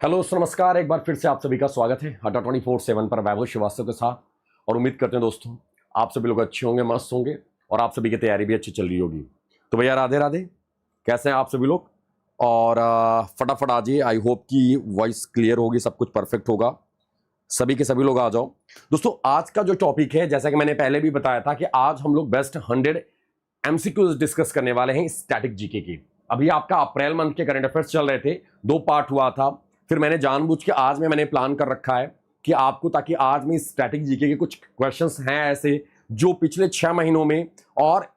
Hello नमस्कार, एक बार फिर से आप सभी का स्वागत है अड्डा 24/7 पर वैभव श्रीवास्तव के साथ। और उम्मीद करते हैं दोस्तों आप सभी लोग अच्छे होंगे, मस्त होंगे और आप सभी की तैयारी भी अच्छी चल रही होगी। तो भैया राधे राधे, कैसे हैं आप सभी लोग? और फटाफट आ जाइए। आई होप कि वॉइस क्लियर होगी, सब कुछ परफेक्ट होगा। सभी के सभी लोग आ जाओ। दोस्तों आज का जो टॉपिक है, जैसा कि मैंने पहले भी बताया था कि आज हम लोग बेस्ट 100 एमसीक्यूज डिस्कस करने वाले हैं स्टैटिक जीके की। अभी आपका अप्रैल मंथ के करंट अफेयर्स चल रहे थे, 2 पार्ट हुआ था। फिर मैंने जानबूझ के आज में मैंने प्लान कर रखा है कि आपको, ताकि आज में स्टैटिक जीके के कुछ क्वेश्चंस हैं ऐसे जो पिछले 6 महीनों में, और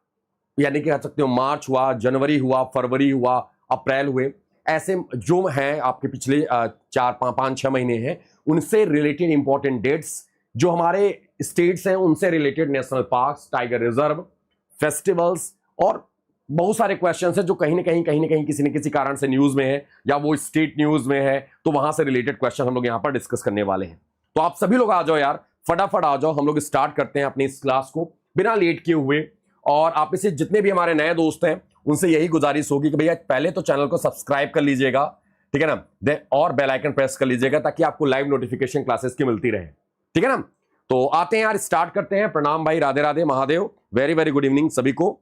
यानी कि कह सकते हो मार्च हुआ, जनवरी हुआ, फरवरी हुआ, अप्रैल हुए, ऐसे जो हैं आपके पिछले 4-5-6 महीने हैं, उनसे रिलेटेड इंपॉर्टेंट डेट्स, जो हमारे स्टेट्स हैं उनसे related national parks, tiger reserve, festivals और बहुत सारे क्वेश्चंस हैं जो कहीं ना कहीं किसी न किसी कारण से न्यूज में है या वो स्टेट न्यूज में है, तो वहां से रिलेटेड क्वेश्चन हम लोग यहां पर डिस्कस करने वाले हैं। तो आप सभी लोग आ जाओ यार, फटाफट आ जाओ। हम लोग स्टार्ट करते हैं अपनी इस क्लास को बिना लेट किए हुए। और आप इसे जितने भी हमारे नए दोस्त हैं उनसे यही गुजारिश होगी कि भैया पहले तो चैनल को सब्सक्राइब कर लीजिएगा, ठीक है ना, और बेल आइकन प्रेस कर लीजिएगा ताकि आपको लाइव नोटिफिकेशन क्लासेस की मिलती रहे, ठीक है ना। तो आते हैं यार, स्टार्ट करते हैं। प्रणाम भाई, Radhe Radhe, Mahadev, very very good evening सभी को।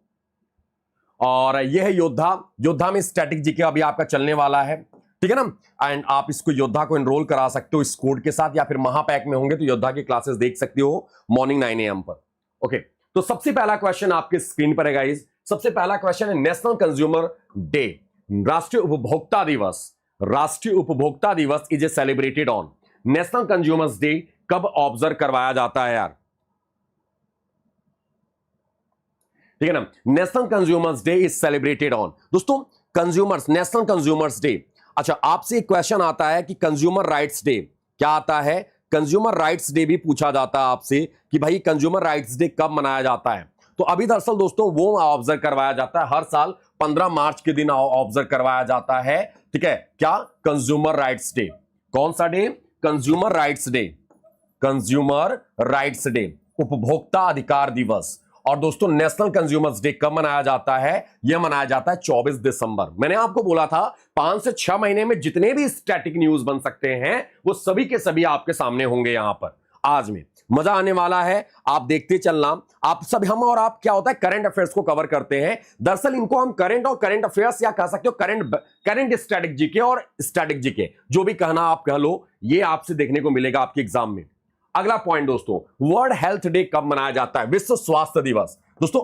और यह है योद्धा में स्टैटिक जीके अभी आपका चलने वाला है, ठीक है ना। एंड आप इसको योद्धा को एनरोल करा सकते हो इस कोड के साथ, या फिर महापैक में होंगे तो योद्धा की क्लासेस देख सकते हो मॉर्निंग 9 AM पर। ओके, तो सबसे पहला क्वेश्चन आपके स्क्रीन पर है गाइस। सबसे पहला क्वेश्चन है नेशनल कंज्यूमर डे, राष्ट्रीय उपभोक्ता दिवस। राष्ट्रीय उपभोक्ता दिवस is a celebrated on. National consumers day कब ऑब्जर्व करवाया जाता है यार? ठीक है ना, national consumers day is celebrated on. दोस्तों कंज्यूमर्स, नेशनल कंज्यूमर्स डे। अच्छा, आपसे एक क्वेश्चन आता है कि कंज्यूमर राइट्स डे क्या आता है? कंज्यूमर राइट्स डे भी पूछा जाता है आपसे कि भाई कंज्यूमर राइट्स डे कब मनाया जाता है। तो अभी दरअसल दोस्तों वो ऑब्जर्व करवाया जाता है हर साल 15 मार्च के दिन ऑब्जर्व करवाया जाता है, ठीक है। क्या? Consumer rights day. कौन सा day? Consumer rights day. Consumer rights day, उपभोक्ता अधिकार दिवस। और दोस्तों नेशनल कंज्यूमर्स डे कब मनाया जाता है? यह मनाया जाता है 24 दिसंबर। मैंने आपको बोला था 5 से 6 महीने में जितने भी स्टैटिक न्यूज बन सकते हैं वो सभी के सभी आपके सामने होंगे यहां पर। आज में मजा आने वाला है, आप देखते चलना। आप सब, हम और आप क्या होता है, करंट अफेयर्स को कवर करते हैं। दरअसल इनको हम करंट और करंट अफेयर्स या कह सकते हो करंट स्टैटिक जीके और स्टैटिक जीके, जो भी कहना आप कह लो, ये आपसे देखने को मिलेगा आपके एग्जाम में। अगला पॉइंट दोस्तों, वर्ल्ड हेल्थ डे कब मनाया जाता है? विश्व स्वास्थ्य दिवस। दोस्तों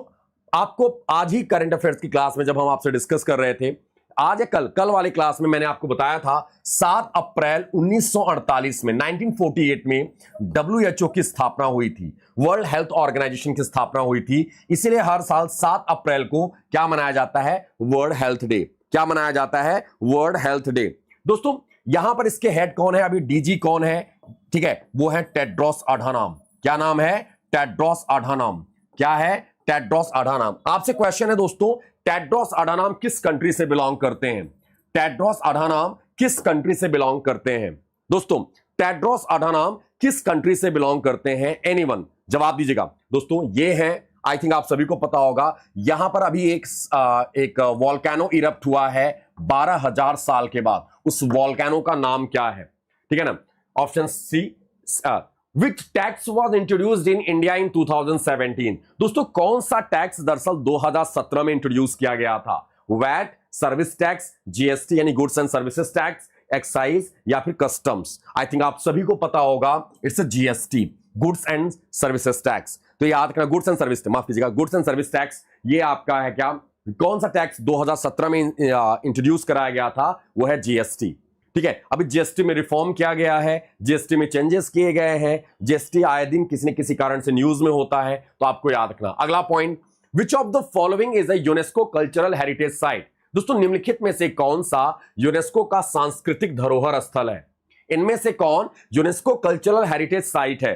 आपको आज ही करंट अफेयर्स की क्लास में जब हम आपसे डिस्कस कर रहे थे, आज या कल वाली क्लास में मैंने आपको बताया था 7 अप्रैल 1948 में, 1948 में WHO की स्थापना हुई थी, वर्ल्ड हेल्थ ऑर्गेनाइजेशन की स्थापना हुई थी। इसीलिए हर साल 7 अप्रैल को क्या मनाया जाता है? World health day. क्या मनाया जाता है? World health day. दोस्तों यहां पर इसके हेड कौन है? अभी डीजी कौन है? ठीक है, वो है टेड्रोस अधानोम। क्या नाम है? Tedros Adhanom. क्या है? Tedros Adhanom. आपसे क्वेश्चन है दोस्तों, टेड्रोस अधानोम किस कंट्री से बिलोंग करते हैं? टेड्रोस अधानोम किस कंट्री से बिलोंग करते हैं? दोस्तों टेड्रोस अधानोम किस कंट्री से बिलोंग करते हैं? एनीवन जवाब दीजिएगा। दोस्तों ये है, आई थिंक आप सभी को पता होगा, यहां पर अभी एक वॉल्केनो इरप्ट हुआ है 12,000 साल के बाद। उस वॉल्केनो का नाम क्या है? ठीक है ना। Option C, which tax was introduced in India in 2017? दोस्तों कौन सा टैक्स दरअसल 2017 में इंट्रोड्यूस किया गया था? वैट, सर्विस टैक्स, जीएसटी यानी goods and services tax, excise या फिर कस्टम्स? आई थिंक आप सभी को पता होगा, it's GST, goods and services tax. तो याद रखना, गुड्स एंड सर्विस, माफ कीजिएगा, गुड्स एंड सर्विस टैक्स ये आपका है। क्या, कौन सा टैक्स 2017 में इंट्रोड्यूस कराया गया था? वो है जीएसटी, ठीक है। अभी जीएसटी में रिफॉर्म किया गया है, जीएसटी में चेंजेस किए गए हैं। जीएसटी आए दिन किसी न किसी कारण से न्यूज में होता है, तो आपको याद रखना। अगला point, which of the following is a UNESCO cultural heritage site? दोस्तों निम्नलिखित में से कौन सा यूनेस्को का सांस्कृतिक धरोहर स्थल है? इनमें से कौन यूनेस्को कल्चरल हेरिटेज साइट है?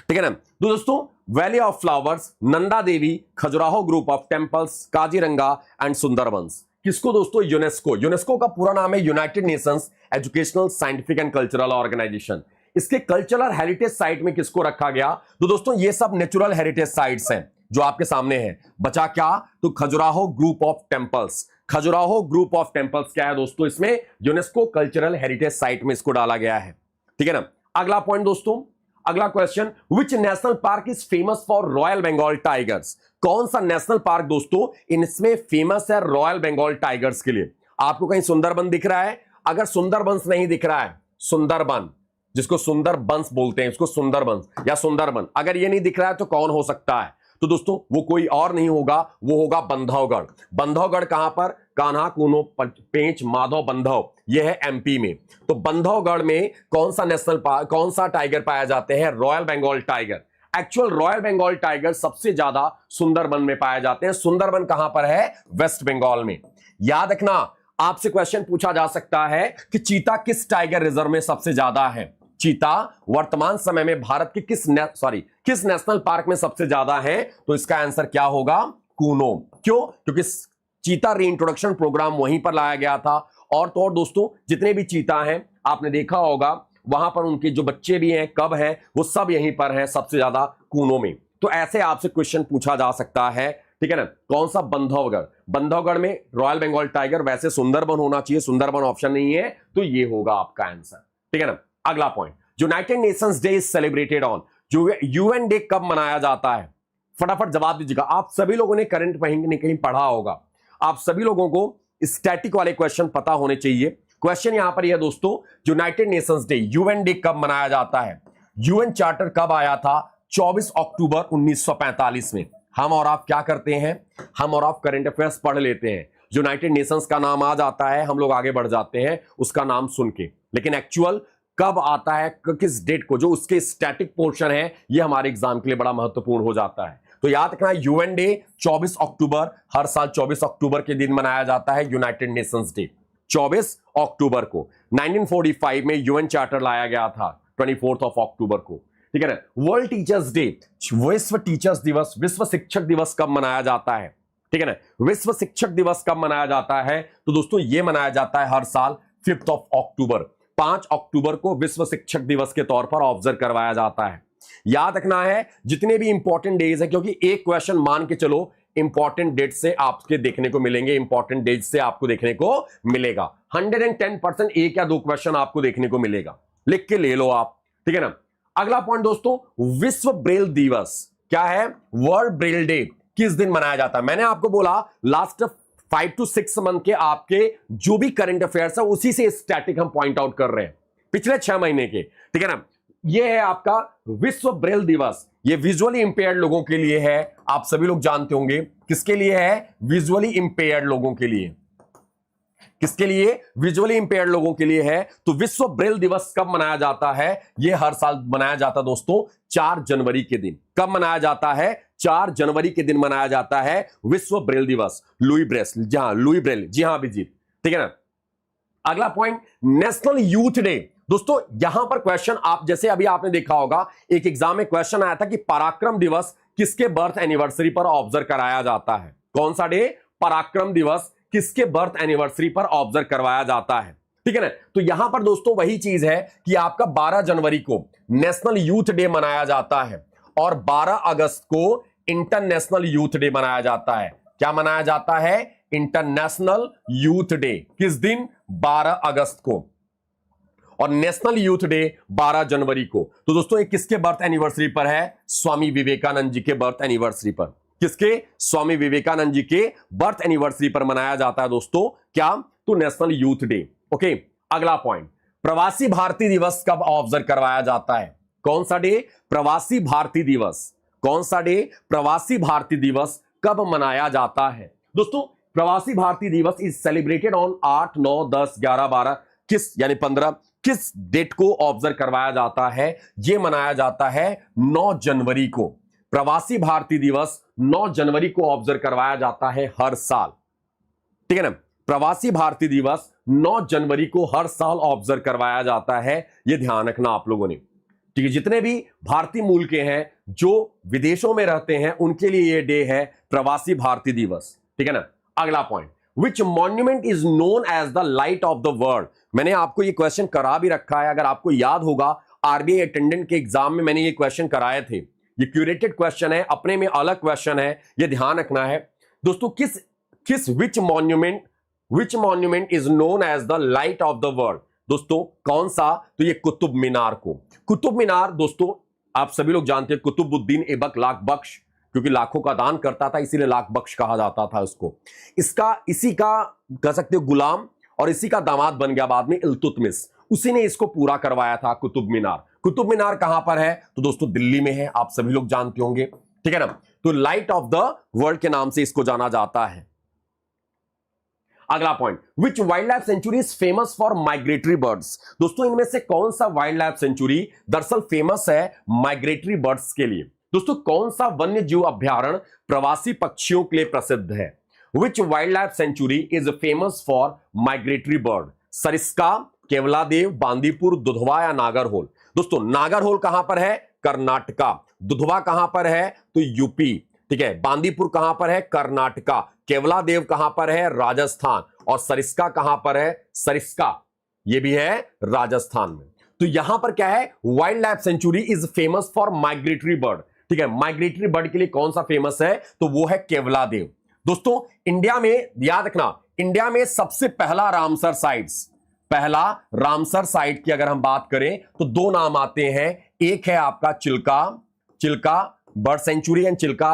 ठीक है ना। तो दोस्तों valley of flowers, Nanda Devi, Khajuraho group of temples, Kaziranga and Sundarbans. किसको दोस्तों? यूनेस्को। यूनेस्को का पूरा नाम है United Nations Educational, Scientific and Cultural Organisation. इसके कल्चरल हेरिटेज साइट में किसको रखा गया? तो दोस्तों ये सब नेचुरल हेरिटेज साइट्स हैं जो आपके सामने है। बचा क्या? तो Khajuraho group of temples. Khajuraho group of temples क्या है दोस्तों, इसमें यूनेस्को कल्चरल हेरिटेज साइट में इसको डाला गया है, ठीक है ना। अगला पॉइंट दोस्तों, अगला question, which national park is famous for royal Bengal tigers. कौन सा नेशनल पार्क दोस्तों इसमें फेमस है रॉयल बंगाल टाइगर्स के लिए। आपको कहीं सुंदरबन दिख रहा है? अगर सुंदरबंस नहीं दिख रहा है, सुंदरबन जिसको सुंदरबंस बोलते हैं, उसको सुंदरबंस या सुंदरबन, अगर ये नहीं दिख रहा है तो कौन हो सकता है? तो दोस्तों वो कोई और नहीं होगा, वो होगा बंधवगढ़। बंधवगढ़ कहां पर? कान्हा, कूनो, पेंच, माधव, बंधव, यह है एमपी में। तो बंधवगढ़ में कौन सा नेशनल पार्क, कौन सा टाइगर पाया जाते हैं? Royal Bengal tiger. Actual royal Bengal tiger सबसे ज्यादा सुंदरबन में पाए जाते हैं। सुंदरबन कहां पर है? वेस्ट बंगाल में। याद रखना, आपसे क्वेश्चन पूछा जा सकता है कि चीता किस टाइगर रिजर्व में सबसे ज्यादा है। चीता वर्तमान समय में भारत के किस नेशनल पार्क में सबसे ज्यादा है? तो इसका आंसर क्या होगा? कूनो। क्यों? क्योंकि चीता रीइंट्रोडक्शन प्रोग्राम वहीं पर लाया गया था। और तो और दोस्तों, जितने भी चीता हैं आपने देखा होगा, वहां पर उनके जो बच्चे भी हैं, कब हैं, वो सब यहीं पर हैं, सबसे ज्यादा कूनो में। तो ऐसे आपसे क्वेश्चन पूछा जा सकता है, ठीक है ना। कौन सा? बंधवगढ़। बंधवगढ़ में रॉयल बंगाल टाइगर, वैसे सुंदरबन होना चाहिए, सुंदरबन ऑप्शन नहीं है, तो ये होगा आपका आंसर, ठीक है ना। अगला point, United Nations day is celebrated on. जो यूएन डे कब मनाया जाता है? फटाफट जवाब दीजिएगा। आप सभी लोगों ने करंट कहीं पढ़ा होगा, आप सभी लोगों को स्टैटिक वाले क्वेश्चन पता होने चाहिए। क्वेश्चन यहां पर यह दोस्तों, United Nations day, UN day कब मनाया जाता है? यूएन चार्टर कब आया था? 24 अक्टूबर 1945 में। हम और आप क्या करते हैं? हम और आप करंट अफेयर्स पढ़ लेते हैं, यूनाइटेड नेशंस का नाम आ जाता है, हम लोग आगे बढ़ जाते हैं उसका नाम सुन के, लेकिन एक्चुअल कब आता है, किस डेट को, जो उसके स्टैटिक पोर्शन है, ये हमारे एग्जाम के लिए बड़ा महत्वपूर्ण हो जाता है। तो याद रखना, यूएन डे 24 अक्टूबर, हर साल 24 अक्टूबर के दिन मनाया जाता है यूनाइटेड नेशंस डे, 24 अक्टूबर को। 1945 में यूएन चार्टर लाया गया था 24 अक्टूबर को, ठीक है ना। वर्ल्ड टीचर्स डे, विश्व टीचर्स दिवस, विश्व शिक्षक दिवस कब मनाया जाता है? ठीक है ना, विश्व शिक्षक दिवस कब मनाया जाता है? तो दोस्तों ये मनाया जाता है हर साल 5 अक्टूबर। 5 अक्टूबर को विश्व शिक्षक दिवस के तौर पर ऑब्जर्व करवाया जाता है। याद रखना है जितने भी इंपॉर्टेंट डेज है, क्योंकि एक क्वेश्चन मान के चलो इंपॉर्टेंट डेट से आपके देखने को मिलेंगे, इंपॉर्टेंट डेट से आपको देखने को मिलेगा। 110% एक या दो क्वेश्चन आपको देखने को मिलेगा, लिख के ले लो आप, ठीक है ना। अगला पॉइंट दोस्तों, विश्व ब्रेल दिवस क्या है? वर्ल्ड ब्रेल डे किस दिन मनाया जाता है? मैंने आपको बोला लास्ट 5 to 6 मंथ के आपके जो भी करंट अफेयर्स है, उसी से स्टैटिक हम पॉइंट आउट कर रहे हैं, पिछले 6 महीने के, ठीक है ना। ये है आपका विश्व ब्रेल दिवस, ये विजुअली इंपेयर्ड लोगों के लिए है। आप सभी लोग जानते होंगे किसके लिए है? विजुअली इंपेयर्ड लोगों के लिए। किसके लिए? विजुअली इंपेयर्ड लोगों के लिए है। तो विश्व ब्रेल दिवस कब मनाया जाता है? यह हर साल मनाया जाता है दोस्तों 4 जनवरी के दिन। कब मनाया जाता है? 4 जनवरी के दिन मनाया जाता है विश्व ब्रेल दिवस। लुई ब्रेल, जहां लुई ब्रेल, जी हां अभिजीत, ठीक है ना। अगला पॉइंट, नेशनल यूथ डे। दोस्तों यहां पर क्वेश्चन, आप जैसे अभी आपने देखा होगा एक एग्जाम में क्वेश्चन आया था कि पराक्रम दिवस किसके बर्थ एनिवर्सरी पर ऑब्जर्व कराया जाता है? कौन सा डे? पराक्रम दिवस किसके बर्थ एनिवर्सरी पर ऑब्जर्व करवाया जाता है, ठीक है ना। तो यहां पर दोस्तों वही चीज है कि आपका 12 जनवरी को नेशनल यूथ डे मनाया जाता है और 12 अगस्त को इंटरनेशनल यूथ डे मनाया जाता है। क्या मनाया जाता है? International youth day. किस दिन? 12 अगस्त को। और नेशनल यूथ डे 12 जनवरी को। तो दोस्तों ये किसके बर्थ एनिवर्सरी पर है? स्वामी विवेकानंद जी के बर्थ एनिवर्सरी पर। किसके? स्वामी विवेकानंद जी के बर्थ एनिवर्सरी पर मनाया जाता है दोस्तों क्या? तो नेशनल यूथ डे। ओके, अगला पॉइंट, प्रवासी भारतीय दिवस कब ऑब्जर्व करवाया जाता है? कौन सा डे? प्रवासी भारतीय दिवस। कौन सा डे? प्रवासी भारतीय दिवस कब मनाया जाता है? दोस्तों प्रवासी भारतीय दिवस इज सेलिब्रेटेड ऑन 8, 9, 10, 11, 12, किस यानी 15, किस डेट को ऑब्जर्व करवाया जाता है? यह मनाया जाता है 9 जनवरी को। प्रवासी भारतीय दिवस 9 जनवरी को ऑब्जर्व करवाया जाता है हर साल, ठीक है ना। प्रवासी भारतीय दिवस 9 जनवरी को हर साल ऑब्जर्व करवाया जाता है, यह ध्यान रखना आप लोगों ने, ठीक है। जितने भी भारतीय मूल के हैं जो विदेशों में रहते हैं उनके लिए यह डे है प्रवासी भारतीय दिवस, ठीक है ना। अगला point, which monument is known as the light of the world. मैंने आपको ये क्वेश्चन करा भी रखा है, अगर आपको याद होगा आरबीआई अटेंडेंट के एग्जाम में मैंने ये क्वेश्चन कराए थे। ये क्यूरेटेड क्वेश्चन है, अपने में अलग क्वेश्चन है, ये ध्यान रखना है दोस्तों। किस which monument which monument is known as the light of the world? दोस्तों कौन सा? तो ये कुतुब मीनार को। कुतुब मीनार दोस्तों आप सभी लोग जानते हैं, कुतुबुद्दीन ऐबक लाख बख्श, क्योंकि लाखों का दान करता था इसीलिए लाख बख्श कहा जाता था उसको। इसी का कह सकते हो गुलाम, और इसी का दामाद बन गया बाद में इल्तुतमिश, उसी ने इसको पूरा करवाया था कुतुब मीनार। कुतुब मीनार कहां पर है? तो दोस्तों दिल्ली में है, आप सभी लोग जानते होंगे, ठीक है ना। तो लाइट ऑफ द वर्ल्ड के नाम से इसको जाना जाता है। अगला point, which wildlife sanctuary is famous for migratory birds? दोस्तों इनमें से कौन सा वाइल्ड लाइफ सेंचुरी दरअसल फेमस है माइग्रेटरी बर्ड्स के लिए? दोस्तों कौन सा वन्य जीव अभ्यारण्य प्रवासी पक्षियों के लिए प्रसिद्ध है? Which wildlife sanctuary is famous for migratory bird? Sariska, Keoladeo, Bandipur, Dudhwa या नागरहोल? दोस्तों नागरहोल कहां पर है? कर्नाटका। दुधवा कहां पर है? तो यूपी, ठीक है। बांदीपुर कहां पर है? कर्नाटका। केवलादेव कहां पर है? राजस्थान। और सरिस्का कहां पर है? सरिस्का ये भी है राजस्थान में। तो यहां पर क्या है? Wild life sanctuary is famous for migratory bird, ठीक है। माइग्रेटरी बर्ड के लिए कौन सा फेमस है? तो वो है केवलादेव। दोस्तों इंडिया में याद रखना, इंडिया में सबसे पहला रामसर साइट्स, पहला रामसर साइट की अगर हम बात करें तो दो नाम आते हैं। एक है आपका Chilika bird sanctuary and Chilika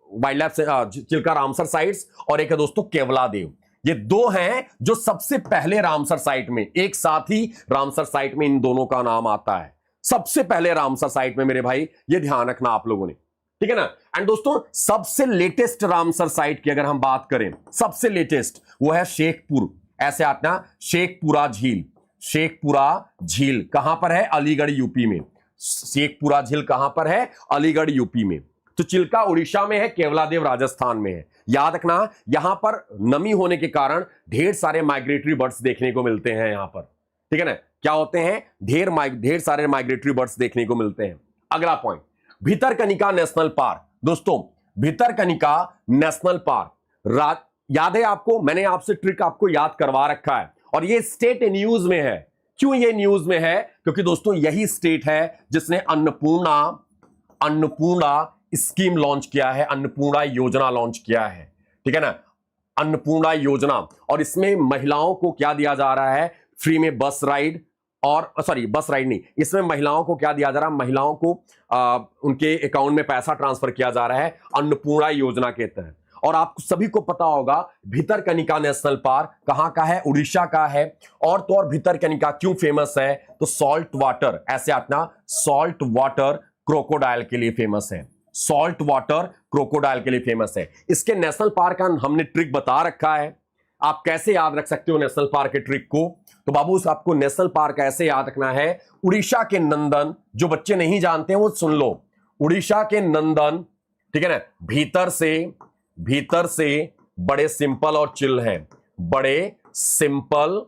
wildlife Chilika Ramsar sites, और एक है दोस्तों केवलादेव। ये दो हैं जो सबसे पहले रामसर साइट में, एक साथ ही रामसर साइट में इन दोनों का नाम आता है। सबसे पहले रामसर साइट में मेरे भाई, ये ध्यान रखना आप लोगों ने, ठीक है ना। एंड दोस्तों सबसे लेटेस्ट रामसर साइट की अगर हम बात करें, सबसे लेटेस्ट वो है शेखपुर, ऐसे आता शेखपुरा झील। शेखपुरा झील कहां पर है? अलीगढ़ यूपी में। शेखपुरा झील कहां पर है? अलीगढ़ यूपी में। तो चिल्का उड़ीसा में है, केवलादेव राजस्थान में है। याद रखना यहां पर नमी होने के कारण ढेर सारे माइग्रेटरी बर्ड्स देखने को मिलते हैं यहां पर, ठीक है ना। क्या होते हैं? ढेर सारे माइग्रेटरी बर्ड्स देखने को मिलते हैं। अगला पॉइंट, भितरकनिका नेशनल पार्क। दोस्तों भितरकनिका नेशनल पार्क याद है आपको? मैंने आपसे ट्रिक आपको याद करवा रखा है, और ये स्टेट न्यूज में है। क्यों ये न्यूज में है? क्योंकि दोस्तों यही स्टेट है जिसने अन्नपूर्णा स्कीम लॉन्च किया है, अन्नपूर्णा योजना लॉन्च किया है, ठीक है ना। अन्नपूर्णा योजना, और इसमें महिलाओं को क्या दिया जा रहा है? फ्री में बस राइड, और सॉरी बस राइड नहीं, इसमें महिलाओं को क्या दिया जा रहा है? महिलाओं को उनके अकाउंट में पैसा ट्रांसफर किया जा रहा है अन्नपूर्णा योजना के तहत। और आप सभी को पता होगा भितरकनिका नेशनल पार्क कहां का है? उड़ीसा का है। और तो और भितरकनिका क्यों फेमस है? तो सॉल्ट वाटर, ऐसे आतना सॉल्ट वाटर क्रोकोडाइल के लिए फेमस है। सॉल्ट वाटर क्रोकोडाइल के लिए फेमस है। इसके नेशनल पार्क का हमने ट्रिक बता रखा है। आप कैसे याद रख सकते हो नेशनल पार्क के ट्रिक को? तो बाबू आपको नेशनल पार्क ऐसे याद रखना है, उड़ीसा के नंदन, जो बच्चे नहीं जानते हैं वो सुन लो, उड़ीसा के नंदन, ठीक है ना। भीतर से बड़े सिंपल और चिल हैं, बड़े सिंपल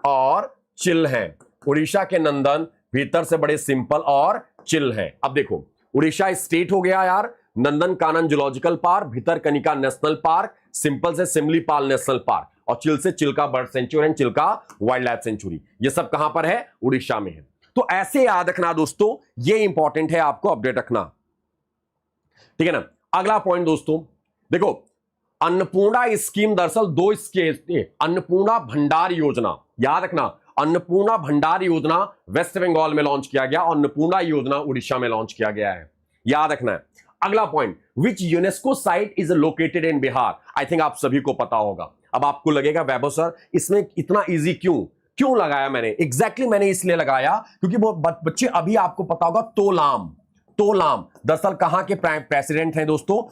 और चिल हैं। उड़ीसा के नंदन भीतर से बड़े सिंपल और चिल हैं। अब देखो उड़ीसा स्टेट हो गया यार, Nandankanan zoological park, Bhitarkanika national park, simple से सिमलीपाल नेशनल पार्क, और चिल से Chilika bird sanctuary and Chilika wildlife sanctuary. ये सब कहां पर है? उड़ीसा में है। तो ऐसे याद रखना दोस्तों, ये इंपॉर्टेंट है, आपको अपडेट रखना, ठीक है ना। अगला पॉइंट दोस्तों देखो, अन्नपूर्णा स्कीम दरअसल दो इसके, अन्नपूर्णा भंडार योजना, याद रखना अन्नपूर्णा भंडार योजना वेस्ट बंगाल में लॉन्च किया गया, और अन्नपूर्णा योजना उड़ीसा में लॉन्च किया गया है, याद रखना है। अगला point, which UNESCO site is located in Bihar? I think आप सभी को पता होगा। अब आपको लगेगा वैभव सर इसमें इतना इजी क्यों लगाया मैंने? एग्जैक्टली मैंने इसलिए लगाया क्योंकि वो बच्चे अभी आपको पता होगा तोलाम दरअसल कहां के प्रेसिडेंट हैं दोस्तों?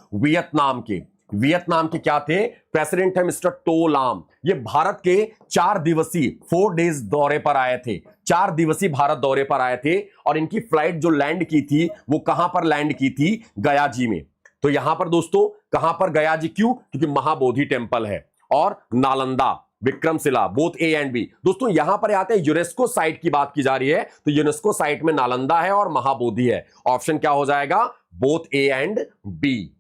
वियतनाम के क्या थे? प्रेसिडेंट है मिस्टर तोलाम। ये भारत के 4 दिवसीय 4 डेज दौरे पर आए थे, 4 दिवसीय भारत दौरे पर आए थे, और इनकी फ्लाइट जो लैंड की थी वो कहां पर लैंड की थी? गया जी में। तो यहां पर दोस्तों कहां पर गया जी? क्यों? क्योंकि महाबोधि टेम्पल है, और Nalanda, Vikramshila, both A and B. दोस्तों यहां पर आते हैं यूनेस्को साइट की बात की जा रही है, तो यूनेस्को साइट में नालंदा है और महाबोधि है। ऑप्शन क्या हो जाएगा? बोथ ए एंड बी,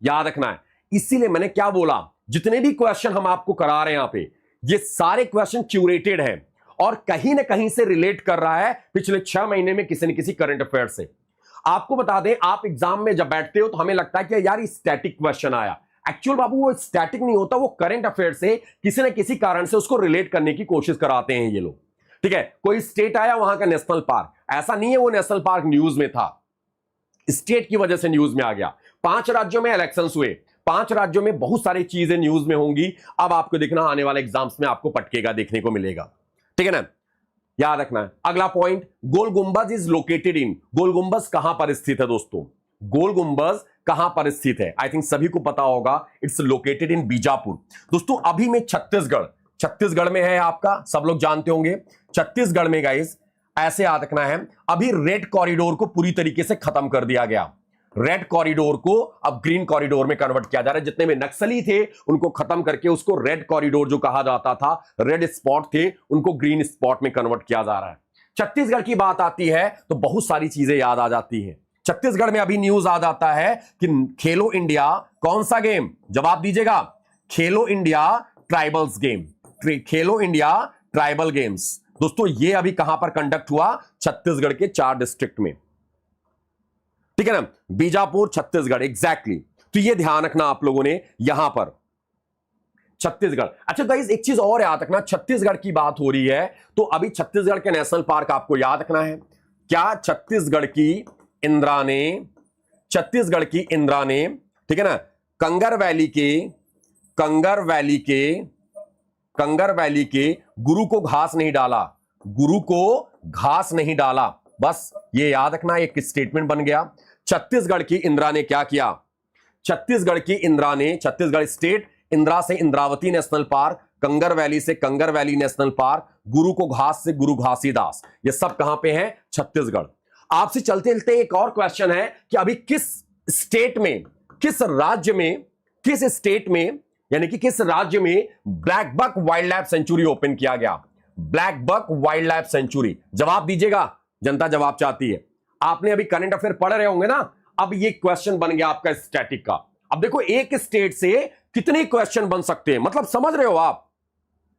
याद रखना है। इसीलिए मैंने क्या बोला, जितने भी क्वेश्चन हम आपको करा रहे हैं यहां पे, ये सारे क्वेश्चन क्यूरेटेड हैं और कहीं ना कहीं से रिलेट कर रहा है पिछले 6 महीने में किसी न किसी करंट अफेयर से। आपको बता दें, आप एग्जाम में जब बैठते हो तो हमें लगता है कि यार स्टैटिक क्वेश्चन आया, एक्चुअल बाबू वो स्टैटिक नहीं होता, वो करंट अफेयर से किसी न किसी कारण से उसको रिलेट करने की कोशिश कराते हैं ये लोग। ठीक है, कोई स्टेट आया वहां का नेशनल पार्क, ऐसा नहीं है वो नेशनल पार्क न्यूज में था, स्टेट की वजह से न्यूज में आ गया। 5 राज्यों में इलेक्शंस हुए, 5 राज्यों में बहुत सारी चीजें न्यूज में होंगी। अब आपको देखना आने वाले एग्जाम्स में आपको पटकेगा देखने को मिलेगा। ठीक है ना, याद रखना है। अगला पॉइंट, गोल गुंबज इज लोकेटेड इन, गोल गुंबज कहां पर स्थित है दोस्तों? गोल गुंबज कहां पर स्थित है? आई थिंक सभी को पता होगा, इट्स लोकेटेड इन बीजापुर। दोस्तों अभी में छत्तीसगढ़ में है आपका, सब लोग जानते होंगे छत्तीसगढ़ में गाइस। ऐसे याद रखना है, अभी रेड कॉरिडोर को पूरी तरीके से खत्म कर दिया गया। रेड कॉरिडोर को अब ग्रीन कॉरिडोर में कन्वर्ट किया जा रहा है। जितने भी नक्सली थे उनको खत्म करके उसको रेड कॉरिडोर जो कहा जाता था, रेड स्पॉट थे, उनको ग्रीन स्पॉट में कन्वर्ट किया जा रहा है। छत्तीसगढ़ की बात आती है तो बहुत सारी चीजें याद आ जाती हैं। छत्तीसगढ़ में अभी न्यूज आ जाता है कि खेलो इंडिया, कौन सा गेम? जवाब दीजिएगा। खेलो इंडिया ट्राइबल्स गेम, खेलो इंडिया ट्राइबल गेम्स। दोस्तों ये अभी कहां पर कंडक्ट हुआ? छत्तीसगढ़ के 4 डिस्ट्रिक्ट में। ठीक है ना, बीजापुर, छत्तीसगढ़, एग्जैक्टली। तो ये ध्यान रखना आप लोगों ने यहां पर छत्तीसगढ़। अच्छा गाइस एक चीज और याद रखना, छत्तीसगढ़ की बात हो रही है तो अभी छत्तीसगढ़ के नेशनल पार्क आपको याद रखना है। क्या छत्तीसगढ़ की इंदिरा ने, ठीक है ना, कंगर वैली के गुरु को घास नहीं डाला, बस ये याद रखना, एक स्टेटमेंट बन गया। छत्तीसगढ़ की इंदिरा ने क्या किया? छत्तीसगढ़ स्टेट, इंदिरा से Indravati national park, Kanger valley से कंगर वैली नेशनल पार्क, गुरु को घास से गुरु घासीदास, ये सब कहां पे हैं? छत्तीसगढ़। आपसे चलते चलते एक और क्वेश्चन है कि अभी किस राज्य में blackbuck wildlife sanctuary open किया गया? Blackbuck wildlife sanctuary, जवाब दीजिएगा, जनता जवाब चाहती है। आपने अभी करंट अफेयर पढ़ रहे होंगे ना, अब ये क्वेश्चन बन गया आपका स्टैटिक का। अब देखो एक स्टेट से कितने क्वेश्चन बन सकते हैं, मतलब समझ रहे हो आप?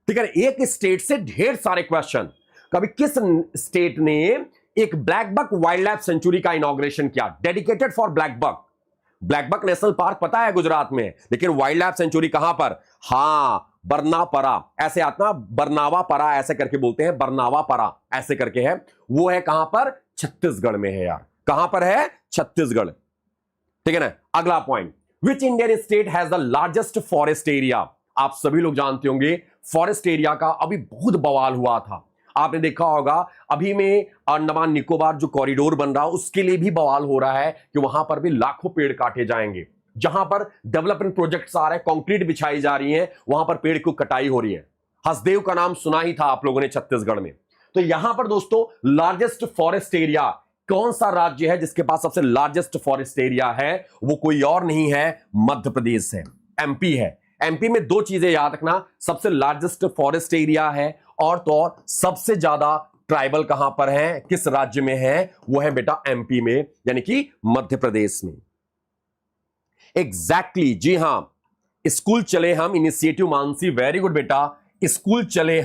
ठीक है, एक स्टेट से ढेर सारे क्वेश्चन। कभी किस स्टेट ने एक blackbuck wildlife sanctuary का इनॉग्रेशन किया, dedicated for blackbuck national park पता है गुजरात में, लेकिन वाइल्ड लाइफ सेंचुरी कहां पर? हां, बरनापरा, ऐसे आता, बरनावापरा ऐसे करके बोलते हैं, बरनावापरा ऐसे करके है, वो है कहां पर? छत्तीसगढ़ में है यार। कहां पर है? छत्तीसगढ़। ठीक है ना। अगला point, which Indian state has the largest forest area? आप सभी लोग जानते होंगे फॉरेस्ट एरिया का अभी बहुत बवाल हुआ था। आपने देखा होगा अभी में अंडमान निकोबार जो कॉरिडोर बन रहा है उसके लिए भी बवाल हो रहा है कि वहां पर भी लाखों पेड़ काटे जाएंगे। जहां पर डेवलपमेंट प्रोजेक्ट्स आ रहे हैं, कंक्रीट बिछाई जा रही है, वहां पर पेड़ की कटाई हो रही है। हसदेव का नाम सुना ही था आप लोगों ने छत्तीसगढ़ में। तो यहां पर दोस्तों लार्जेस्ट फॉरेस्ट एरिया, कौन सा राज्य है जिसके पास सबसे लार्जेस्ट फॉरेस्ट एरिया है? वो कोई और नहीं है, मध्य प्रदेश है, एमपी है। एमपी में 2 चीजें याद रखना, सबसे लार्जेस्ट फॉरेस्ट एरिया है और तो और सबसे ज्यादा ट्राइबल कहां पर है, किस राज्य में है? वो है बेटा एमपी में, यानी कि मध्य प्रदेश में। एग्जैक्टली, जी हां, स्कूल चले हम इनिशिएटिव, मानसी वेरी गुड बेटा, स्कूल चले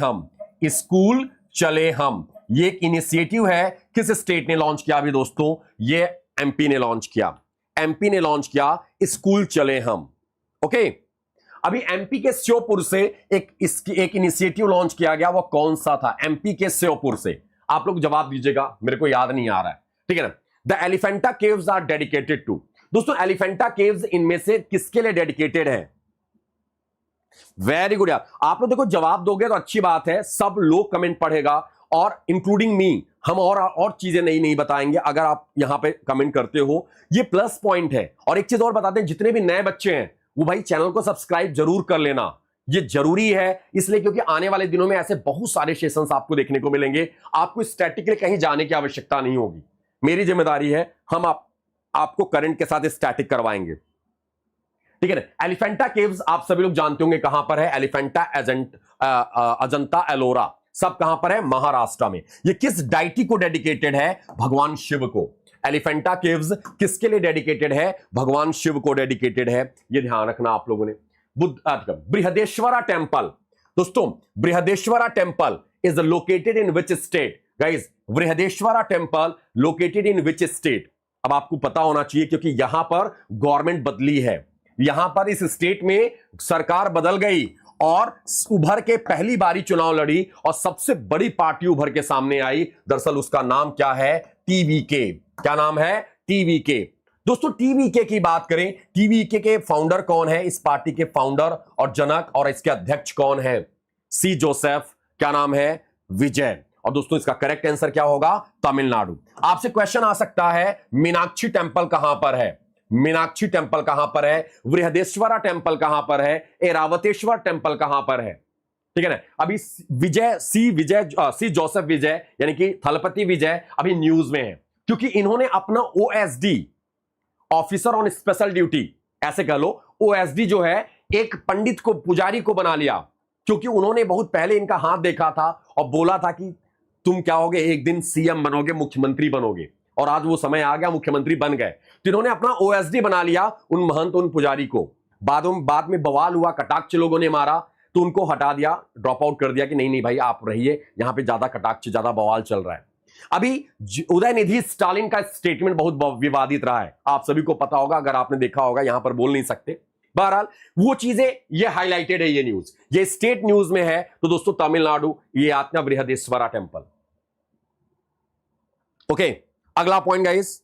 हम, ये एक इनिशिएटिव है। किस स्टेट ने लॉन्च किया अभी दोस्तों? ये एमपी ने लॉन्च किया, स्कूल चले हम। ओके, अभी एमपी के श्योपुर से एक इनिशिएटिव लॉन्च किया गया, वो कौन सा था? एमपी के श्योपुर से। आप लोग जवाब दीजिएगा, मेरे को याद नहीं आ रहा है। ठीक है ना। The Elephanta caves are dedicated to, दोस्तों एलिफेंटा केव्स इनमें से किसके लिए डेडिकेटेड है? वेरी गुड यार, आप लोग देखो जवाब दोगे तो अच्छी बात है, सब लोग कमेंट पढ़ेगा और इंक्लूडिंग मी, हम और चीजें नहीं बताएंगे अगर आप यहां पे कमेंट करते हो, ये प्लस पॉइंट है। और एक चीज और बताते हैं, जितने भी नए बच्चे हैं वो भाई चैनल को सब्सक्राइब जरूर कर लेना, ये जरूरी है इसलिए क्योंकि आने वाले दिनों में ऐसे बहुत सारे सेशंस आपको देखने को मिलेंगे। आपको स्टैटिक के लिए कहीं जाने की आवश्यकता नहीं होगी, मेरी जिम्मेदारी है, हम आपको करंट के साथ स्टैटिक करवाएंगे। ठीक है ना। एलिफेंटा केव्स आप सभी लोग जानते होंगे कहां पर है, एलिफेंटा अजंता एलोरा, सब कहां पर है? महाराष्ट्र में। ये किस डाइटी को डेडिकेटेड है? भगवान शिव को। एलिफेंटा केव्स किसके लिए डेडिकेटेड है? भगवान शिव को डेडिकेटेड है, ये ध्यान रखना आप लोगों ने। बृहदेश्वरा टेम्पल, दोस्तों Brihadeeswara temple is located in which state? Guys, Brihadeeswara temple located in which state? अब आपको पता होना चाहिए क्योंकि यहां पर गवर्नमेंट बदली है, यहां पर इस स्टेट में सरकार बदल गई और उभर के पहली बारी चुनाव लड़ी और सबसे बड़ी पार्टी उभर के सामने आई। दरअसल उसका नाम क्या है? टीवीके। क्या नाम है? टीवीके। दोस्तों टीवीके की बात करें, टीवीके के फाउंडर कौन है? इस पार्टी के फाउंडर और जनक और इसके अध्यक्ष कौन है? सी जोसेफ। क्या नाम है? विजय। और दोस्तों इसका करेक्ट आंसर क्या होगा? तमिलनाडु। आपसे क्वेश्चन आ सकता है मीनाक्षी टेंपल कहां पर है? मीनाक्षी टेंपल कहां पर है? बृहदेश्वरा टेंपल कहां पर है? एरावतेश्वर टेंपल कहां पर है? ठीक है ना। अभी सी जोसेफ विजय यानी कि थलपति विजय अभी न्यूज में है क्योंकि इन्होंने अपना OSD, officer on special duty, ऐसे कह लो, ओएसडी जो है एक पंडित को, पुजारी को बना लिया क्योंकि उन्होंने बहुत पहले इनका हाथ देखा था और बोला था कि तुम क्या होगे, एक दिन सीएम बनोगे, मुख्यमंत्री बनोगे, और आज वो समय आ गया, मुख्यमंत्री बन गए। तो इन्होंने अपना ओएसडी बना लिया उन महंत, उन पुजारी को। बाद में बवाल हुआ, कटाक्ष लोगों ने मारा तो उनको हटा दिया, ड्रॉप आउट कर दिया कि नहीं नहीं भाई आप रहिए, यहां पे ज्यादा कटाक्ष, ज्यादा बवाल चल रहा है। अभी उदयनिधि स्टालिन का स्टेटमेंट बहुत विवादित रहा है, आप सभी को पता होगा, अगर आपने देखा होगा, यहां पर बोल नहीं सकते। बहरहाल वो चीजें ये हाईलाइटेड है, ये न्यूज, ये स्टेट न्यूज में है। तो दोस्तों तमिलनाडु, ये आता बृहदेश्वरा टेंपल। ओके, अगला पॉइंट गाइस,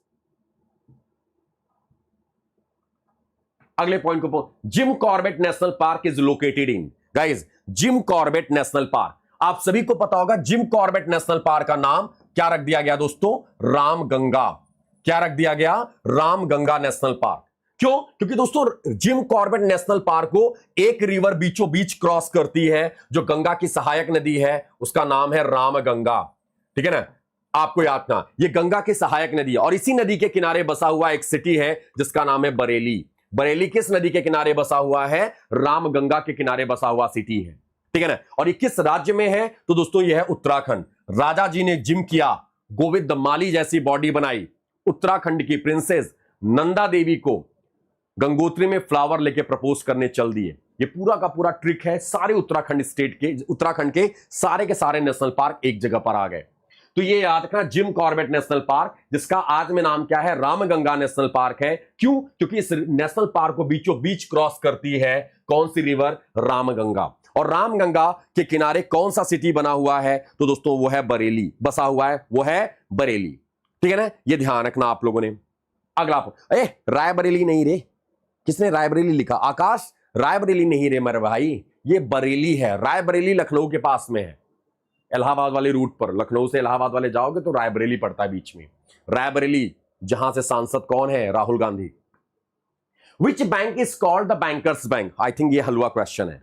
अगले पॉइंट को, Jim Corbett national park is located in. Guys Jim Corbett national park, आप सभी को पता होगा जिम कॉर्बेट नेशनल पार्क का नाम क्या रख दिया गया दोस्तों? रामगंगा। क्या रख दिया गया? Ramganga national park. क्यों? क्योंकि दोस्तों जिम कॉर्बेट नेशनल पार्क को एक रिवर बीचों बीच क्रॉस करती है, जो गंगा की सहायक नदी है, उसका नाम है रामगंगा। ठीक है ना, आपको याद ना, ये गंगा की सहायक नदी है और इसी नदी के किनारे बसा हुआ एक सिटी है जिसका नाम है बरेली। बरेली किस नदी के किनारे बसा हुआ है? रामगंगा के किनारे बसा हुआ सिटी है। ठीक है ना, और ये किस राज्य में है? तो दोस्तों यह है उत्तराखंड। राजा जी ने जिम किया, गोविंद माली जैसी बॉडी बनाई, उत्तराखंड की प्रिंसेस नंदा देवी को गंगोत्री में फ्लावर लेके प्रपोज करने चल दिए। ये पूरा का पूरा ट्रिक है, सारे उत्तराखंड स्टेट के, उत्तराखंड के सारे नेशनल पार्क एक जगह पर आ गए। तो ये याद रखना, जिम कॉर्बेट नेशनल पार्क, जिसका आज में नाम क्या है? रामगंगा नेशनल पार्क है। क्यों? क्योंकि इस नेशनल पार्क को बीचों बीच क्रॉस करती है कौन सी रिवर? रामगंगा। और रामगंगा के किनारे कौन सा सिटी बना हुआ है? तो दोस्तों वो है बरेली, बसा हुआ है, वो है बरेली। ठीक है ना, ये ध्यान रखना आप लोगों ने। अगला, रायबरेली नहीं रे, किसने रायबरेली लिखा? आकाश, रायबरेली नहीं रे मेरे भाई, ये बरेली है। रायबरेली लखनऊ के पास में है, इलाहाबाद वाले रूट पर। लखनऊ से इलाहाबाद वाले जाओगे तो रायबरेली पड़ता है बीच में। रायबरेली, जहां से सांसद कौन है? Rahul Gandhi. Which bank is called the bankers bank? I think ये हलवा क्वेश्चन है।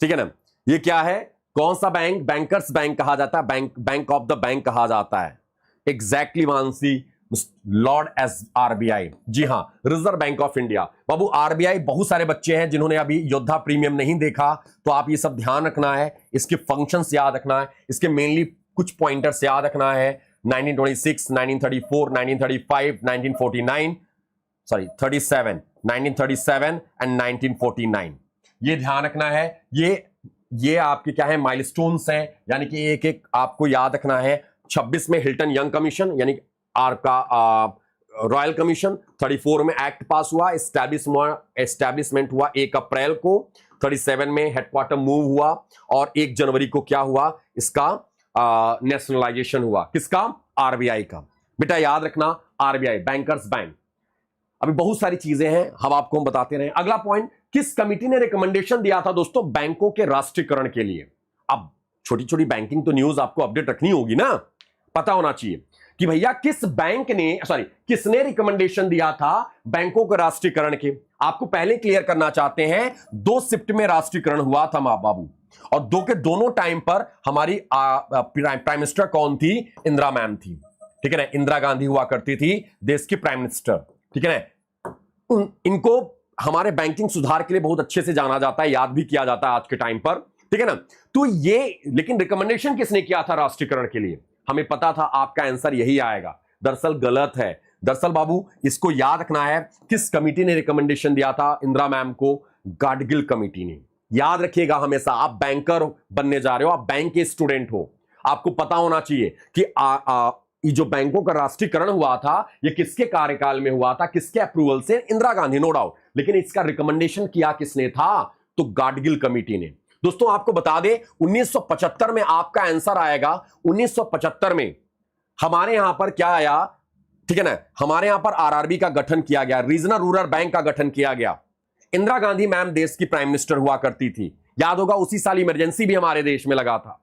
ठीक है ना, ये क्या है? कौन सा बैंक बैंकर्स बैंक कहा जाता है? बैंक ऑफ द बैंक कहा जाता है। एग्जैक्टली मानसी, लॉर्ड एस आरबीआई। जी हां, रिजर्व बैंक ऑफ इंडिया। बाबू आरबीआई, बहुत सारे बच्चे हैं जिन्होंने अभी योद्धा प्रीमियम नहीं देखा, तो आप ये सब ध्यान रखना है, इसके फंक्शंस याद रखना है, इसके मेनली कुछ पॉइंटर्स याद रखना है। 1926, 1934, 1935, 1949, सॉरी 37, 1937 एंड 1949, ये ध्यान रखना है। ये आपके क्या है? माइलस्टोन्स हैं, यानी कि एक एक आपको याद रखना है। 26 में हिल्टन यंग कमीशन यानी आपका रॉयल कमीशन। 34 में एक्ट पास हुआ, एस्टैब्लिशमेंट हुआ 1 अप्रैल को। 37 में हेडक्वार्टर मूव हुआ और 1 जनवरी को क्या हुआ? इसका नेशनलाइजेशन हुआ। किसका? आरबीआई का। बेटा याद रखना, आरबीआई, बैंकर्स बैंक। अभी बहुत सारी चीजें हैं, हम आपको बताते रहे। अगला पॉइंट, किस कमिटी ने रिकमेंडेशन दिया था दोस्तों बैंकों के राष्ट्रीयकरण के लिए? अब छोटी छोटी बैंकिंग तो न्यूज आपको अपडेट रखनी होगी ना, पता होना चाहिए कि भैया किसने रिकमेंडेशन दिया था बैंकों के राष्ट्रीयकरण के। आपको पहले क्लियर करना चाहते हैं, 2 शिफ्ट में राष्ट्रीयकरण हुआ था मां बाबू, और दो के दोनों टाइम पर हमारी प्राइम मिनिस्टर कौन थी? इंदिरा मैम थी। ठीक है ना, इंदिरा गांधी हुआ करती थी देश की प्राइम मिनिस्टर। ठीक है ना, इनको हमारे बैंकिंग सुधार के लिए बहुत अच्छे से जाना जाता है, याद भी किया जाता है आज के टाइम पर। ठीक है ना, तो ये, लेकिन रिकमेंडेशन किसने किया था राष्ट्रीयकरण के लिए? हमें पता था आपका आंसर यही आएगा, दरअसल गलत है। दरअसल बाबू इसको याद रखना है, किस कमिटी ने रिकमेंडेशन दिया था इंदिरा मैम को? गाडगिल कमिटी ने। याद रखिएगा हमेशा, आप बैंकर बनने जा रहे हो, आप बैंक के स्टूडेंट हो, आपको पता होना चाहिए कि ये जो बैंकों का राष्ट्रीयकरण हुआ था, ये किसके कार्यकाल में हुआ था, किसके अप्रूवल से? Indira Gandhi, no doubt. लेकिन इसका रिकमेंडेशन किया किसने था? तो गाडगिल कमेटी ने। दोस्तों आपको बता दें 1975 में आपका आंसर आएगा। 1975 में हमारे यहां पर क्या आया, ठीक है ना, हमारे यहां पर आरआरबी का गठन किया गया, रीजनल रूरल बैंक का गठन किया गया। इंदिरा गांधी मैम देश की प्राइम मिनिस्टर हुआ करती थी, याद होगा, उसी साल इमरजेंसी भी हमारे देश में लगा था।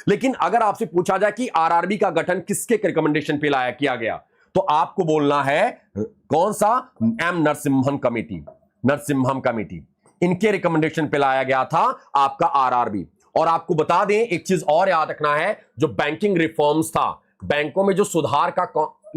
लेकिन अगर आपसे पूछा जाए कि आरआरबी का गठन किसके रिकमेंडेशन पे लाया किया गया, तो आपको बोलना है कौन सा? M Narasimhan committee, Narasimham committee, इनके रिकमेंडेशन पे लाया गया था आपका आरआरबी। और आपको बता दें एक चीज और याद रखना है, जो बैंकिंग रिफॉर्म्स था, बैंकों में जो सुधार का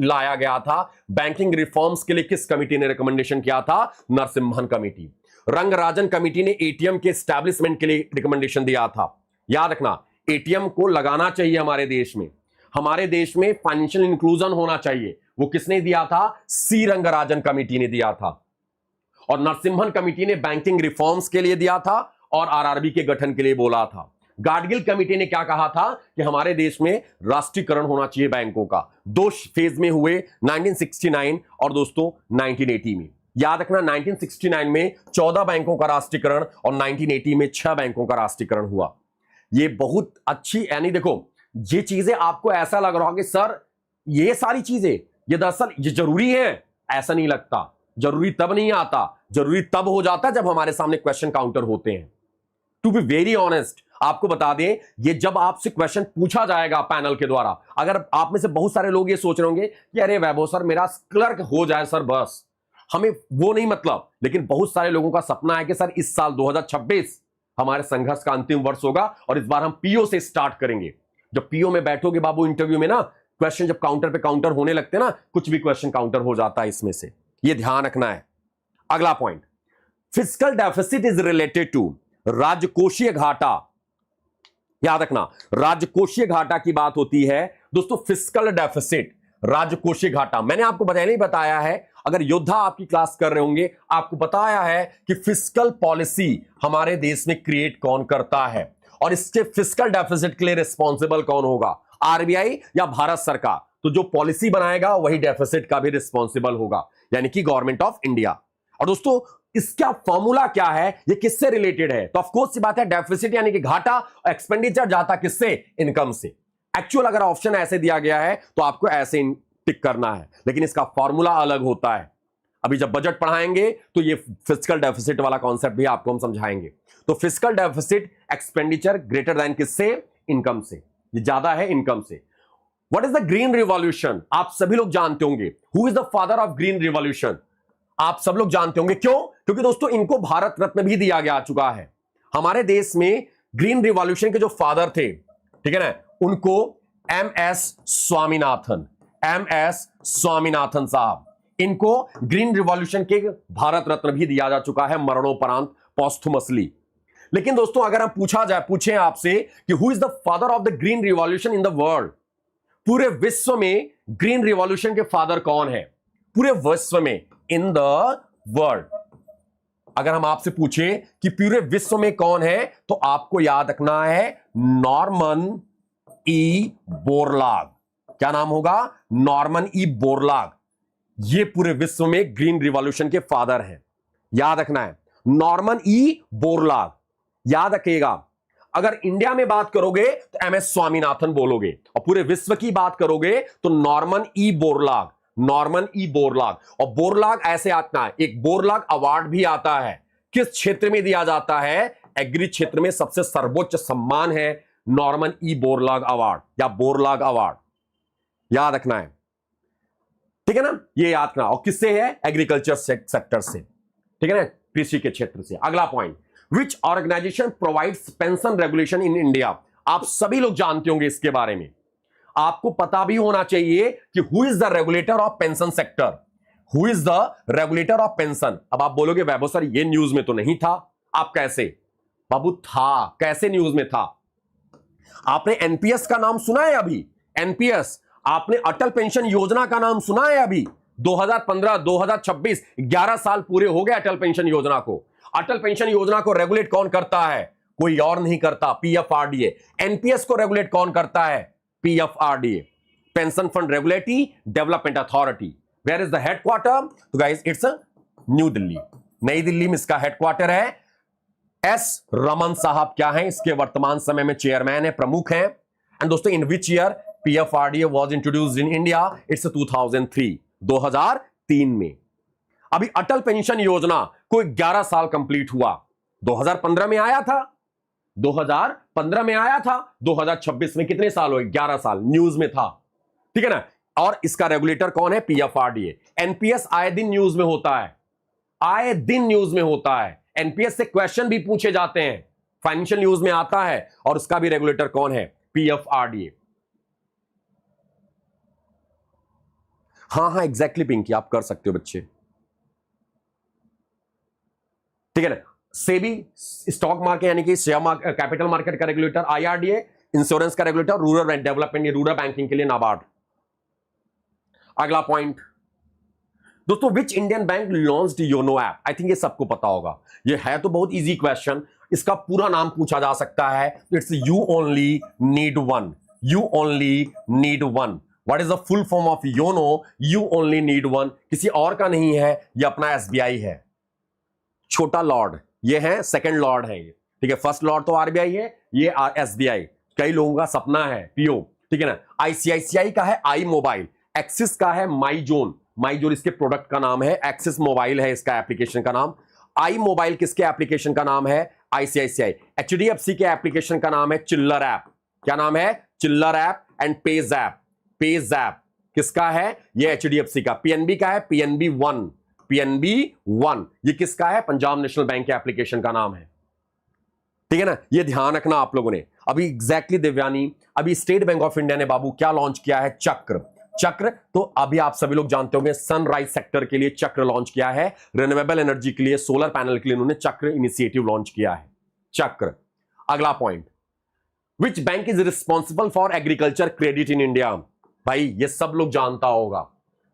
लाया गया था, बैंकिंग रिफॉर्म्स के लिए किस कमेटी ने रिकमेंडेशन किया था? नरसिम्हन कमेटी। रंगराजन कमेटी ने एटीएम के एस्टैब्लिशमेंट के लिए रिकमेंडेशन दिया था। याद रखना, एटीएम को लगाना चाहिए हमारे देश में, हमारे देश में फाइनेंशियल इंक्लूजन होना चाहिए। वो किसने दिया था? सी रंगराजन कमेटी ने दिया था। और नरसिम्हन कमेटी ने बैंकिंग रिफॉर्म्स के लिए दिया था और आरआरबी के गठन के लिए बोला था। गाडगिल कमेटी ने क्या कहा था कि हमारे देश में राष्ट्रीयकरण होना चाहिए बैंकों का। 2 फेज में हुए, 1969 और दोस्तों 1980 में। याद रखना 1969 में 14 बैंकों का राष्ट्रीयकरण और 1980 में 6 बैंकों का राष्ट्रीयकरण हुआ। ये बहुत अच्छी, यानी देखो ये चीजें आपको ऐसा लग रहा होगा कि सर ये सारी चीजें ये दरअसल ये जरूरी है, ऐसा नहीं लगता। जरूरी तब नहीं आता, जरूरी तब हो जाता है जब हमारे सामने क्वेश्चन काउंटर होते हैं। टू बी वेरी ऑनेस्ट आपको बता दें, ये जब आपसे क्वेश्चन पूछा जाएगा पैनल के द्वारा, अगर आप में से बहुत सारे लोग ये सोच रहे होंगे कि अरे वैभव सर मेरा क्लर्क हो जाए सर, बस हमें वो नहीं मतलब। लेकिन बहुत सारे लोगों का सपना है कि सर इस साल 2026 हमारे संघर्ष का अंतिम वर्ष होगा और इस बार हम पीओ से स्टार्ट करेंगे। जब पीओ में बैठोगे बाबू इंटरव्यू में ना, क्वेश्चन जब काउंटर पे काउंटर होने लगते हैं ना, कुछ भी क्वेश्चन काउंटर हो जाता है इसमें से, ये ध्यान रखना है। अगला point, fiscal deficit is related to राजकोषीय घाटा। याद रखना राजकोषीय घाटा की बात होती है दोस्तों, फिस्कल डेफिसिट, राजकोषीय घाटा। मैंने आपको पहले ही बताया है, अगर योद्धा आपकी क्लास कर रहे होंगे, आपको बताया है कि फिस्कल पॉलिसी हमारे देश में क्रिएट कौन करता है और इसके फिस्कल डेफिसिट के लिए रिस्पॉन्सिबल कौन होगा, आरबीआई या भारत सरकार। तो जो पॉलिसी बनाएगा वही डेफिसिट का भी रिस्पॉन्सिबल होगा, यानी कि गवर्नमेंट ऑफ इंडिया। और दोस्तों इसका फॉर्मूला क्या है, ये किससे रिलेटेड है? तो ऑफ कोर्स सी बात है, डेफिसिट यानी कि घाटा, एक्सपेंडिचर जाता किससे? इनकम से। एक्चुअल अगर ऑप्शन ऐसे दिया गया है तो आपको ऐसे टिक करना है, लेकिन इसका फॉर्मूला अलग होता है। अभी जब बजट पढ़ाएंगे तो ये फिस्कल डेफिसिट वाला कॉन्सेप्ट भी आपको हम समझाएंगे। तो fiscal deficit expenditure greater than किससे? इनकम से, ये ज्यादा है इनकम से। What is the green revolution? आप सभी लोग जानते होंगे, who is the father of green revolution? आप सब लोग जानते होंगे, क्यों? क्योंकि दोस्तों इनको भारत रत्न भी दिया गया चुका है। हमारे देश में ग्रीन रिवॉल्यूशन के जो फादर थे, ठीक है ना, उनको एमएस स्वामीनाथन, एमएस स्वामीनाथन साहब, इनको ग्रीन रिवॉल्यूशन के भारत रत्न भी दिया जा चुका है मरणोपरांत, पोस्टुमसली। लेकिन दोस्तों अगर हम पूछें आपसे कि who is the father of the green revolution in the world, पूरे विश्व में ग्रीन रिवॉल्यूशन के फादर कौन है? पूरे विश्व में, इन द वर्ल्ड, अगर हम आपसे पूछें कि पूरे विश्व में कौन है, तो आपको याद रखना है नॉर्मन ई बोरलाग। क्या नाम होगा? Norman E Borlaug. ये पूरे विश्व में ग्रीन रिवॉल्यूशन के फादर हैं, याद रखना है, नॉर्मन ई बोरलाग। याद रखिएगा, अगर इंडिया में बात करोगे तो एमएस स्वामीनाथन बोलोगे, और पूरे विश्व की बात करोगे तो Norman E Borlaug, Norman E Borlaug. और बोरलाग ऐसे आता है, एक बोरलाग अवार्ड भी आता है, किस क्षेत्र में दिया जाता है? एग्री क्षेत्र में सबसे सर्वोच्च सम्मान है नॉर्मन ई बोरलाग अवार्ड या बोरलाग अवार्ड, याद रखना है, ठीक है ना, ये याद रखना। और किससे है? एग्रीकल्चर सेक्टर से, ठीक है ना, कृषि के क्षेत्र से। अगला point, which organisation provides pension regulation in India? आप सभी लोग जानते होंगे इसके बारे में, आपको पता भी होना चाहिए कि who is the regulator of pension sector, who is the regulator of pension. अब आप बोलोगे वैभव सर ये न्यूज में तो नहीं था, आप कैसे? बाबू था, कैसे न्यूज में था? आपने एनपीएस का नाम सुना है अभी? एनपीएस, आपने अटल पेंशन योजना का नाम सुना है अभी? 2015, 2026, 11 साल पूरे हो गए अटल पेंशन योजना को। अटल पेंशन योजना को रेगुलेट कौन करता है? कोई और नहीं करता, पीएफआरडीए। एनपीएस को रेगुलेट कौन करता है? PFRDA. Pension fund regulatory development authority. Where is the headquarter? तो गाइस इट्स न्यू दिल्ली, नई दिल्ली में इसका हेडक्वार्टर है। एस रमन साहब क्या हैं? इसके वर्तमान समय में चेयरमैन है, प्रमुख हैं। एंड दोस्तों in which year PFRDA was introduced in India? It's 2003, 2003 में। अभी अटल पेंशन योजना को 11 साल कंप्लीट हुआ, 2015 में आया था, 2015 में आया था, 2026 में कितने साल हुए? 11 साल, न्यूज में था, ठीक है ना। और इसका रेगुलेटर कौन है? पीएफआरडीए। एनपीएस आए दिन न्यूज में होता है, आए दिन न्यूज में होता है। एनपीएस से क्वेश्चन भी पूछे जाते हैं, फाइनेंशियल न्यूज में आता है। और उसका भी रेगुलेटर कौन है? पीएफआरडीए। हाँ एग्जैक्टली पिंकी, आप कर सकते हो बच्चे, ठीक है ना। सेबी स्टॉक मार्केट यानी कि शेयर मार्केट, कैपिटल मार्केट का रेगुलेटर आईआरडीए, इंश्योरेंस का regulator rural development, rural banking के लिए नाबार्ड। अगला पॉइंट दोस्तों, which Indian bank launched YONO app? I think ये सबको पता होगा, ये है तो बहुत इजी क्वेश्चन। इसका पूरा नाम पूछा जा सकता है, it's you only need one, you only need one. What is the full form of YONO? You only need one, किसी और का नहीं है, ये अपना एसबीआई है। छोटा लॉर्ड ये है, सेकंड लॉर्ड है ये, ठीक है। फर्स्ट लॉर्ड तो आरबीआई है, ये एसबीआई। कई लोगों का सपना है पीओ, ठीक है ना। आईसीआईसीआई का है आई मोबाइल, एक्सिस का है माई जोन, माई जोन इसके प्रोडक्ट का नाम है, एक्सिस मोबाइल है इसका एप्लीकेशन का नाम। आई मोबाइल किसके एप्लीकेशन का नाम है? आईसीआईसीआई। एचडीएफसी के एप्लीकेशन का नाम है चिल्लर ऐप। क्या नाम है? चिल्लर app and page app. Page app किसका है? ये एचडीएफसी का। पीएनबी का है पीएनबी वन, पीएनबी वन ये किसका है? पंजाब नेशनल बैंक के एप्लीकेशन का नाम है, ठीक है ना। ये ध्यान रखना आप लोगों ने। अभी एग्जैक्टली देवयानी, अभी स्टेट बैंक ऑफ इंडिया ने बाबू क्या लॉन्च किया है? चक्र। चक्र तो अभी आप सभी लोग जानते होंगे, सनराइज सेक्टर के लिए चक्र लॉन्च किया है, रिन्यूएबल एनर्जी के लिए, सोलर पैनल के लिए उन्होंने चक्र इनिशिएटिव लॉन्च किया है, चक्र। अगला point, which bank is responsible for agriculture credit in India? भाई ये सब लोग जानता होगा,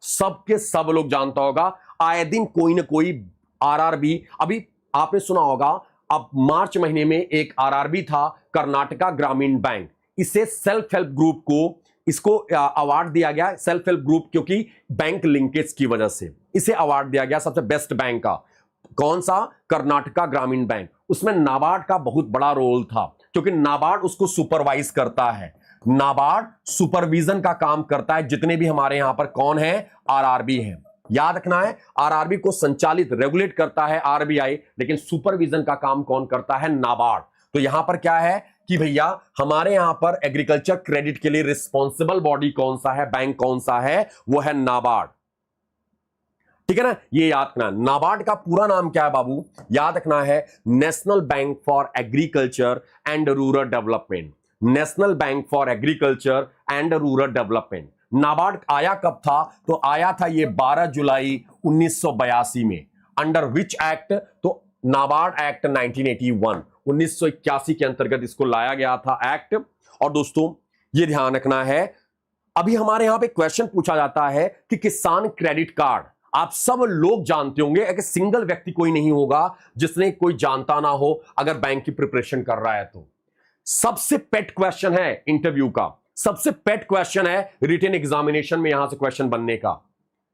सबके सब लोग जानता होगा। आए दिन कोई ना कोई आरआरबी, अभी आपने सुना होगा, अब मार्च महीने में एक आरआरबी था, कर्नाटका ग्रामीण बैंक। इसे सेल्फ हेल्प ग्रुप को इसको अवार्ड दिया गया, सेल्फ हेल्प ग्रुप, क्योंकि बैंक लिंकेज की वजह से इसे अवार्ड दिया गया सबसे बेस्ट बैंक का। कौन सा? कर्नाटका ग्रामीण बैंक। उसमें नाबार्ड का बहुत बड़ा रोल था, क्योंकि नाबार्ड उसको सुपरवाइज करता है, नाबार्ड सुपरविजन का काम करता है। जितने भी हमारे यहां पर कौन है? आरआरबी है, याद रखना है। आरआरबी को संचालित, रेगुलेट करता है आरबीआई, लेकिन सुपरविजन का काम कौन करता है? नाबार्ड। तो यहां पर क्या है कि भैया हमारे यहां पर एग्रीकल्चर क्रेडिट के लिए रिस्पॉन्सिबल बॉडी कौन सा है, बैंक कौन सा है? वो है नाबार्ड, ठीक है ना। ये याद रखना। नाबार्ड का पूरा नाम क्या है बाबू? याद रखना है, national bank for agriculture and rural development. National bank for agriculture and rural development. NABARD आया कब था? तो आया था ये 12 जुलाई 1982 में। Under which act? तो नाबार्ड एक्ट 1981, 1981 के अंतर्गत इसको लाया गया था एक्ट। और दोस्तों ये ध्यान रखना है, अभी हमारे यहां पे क्वेश्चन पूछा जाता है कि किसान क्रेडिट कार्ड, आप सब लोग जानते होंगे, एक सिंगल व्यक्ति कोई नहीं होगा जिसने कोई जानता ना हो अगर बैंक की प्रिपरेशन कर रहा है तो। सबसे पेट क्वेश्चन है इंटरव्यू का, सबसे पेट क्वेश्चन है रिटन एग्जामिनेशन में यहां से क्वेश्चन बनने का,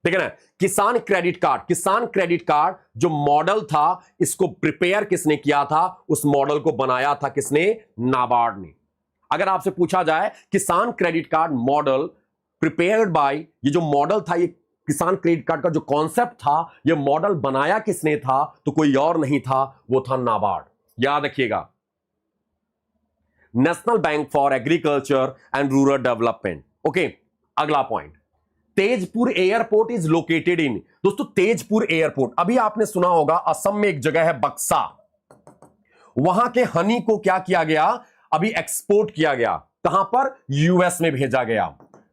ठीक है ना। किसान क्रेडिट कार्ड, किसान क्रेडिट कार्ड जो मॉडल था, इसको प्रिपेयर किसने किया था? उस मॉडल को बनाया था किसने? नाबार्ड ने। अगर आपसे पूछा जाए किसान credit card model prepared by, ये जो मॉडल था, ये किसान क्रेडिट कार्ड का जो कॉन्सेप्ट था, ये मॉडल बनाया किसने था? तो कोई और नहीं था, वो था नाबार्ड। याद रखिएगा, national bank for agriculture and rural development. Okay, अगला point, Tezpur airport is located in. दोस्तों तेजपुर एयरपोर्ट, अभी आपने सुना होगा असम में एक जगह है बक्सा, वहां के हनी को क्या किया गया? अभी एक्सपोर्ट किया गया। कहां पर? यूएस में भेजा गया।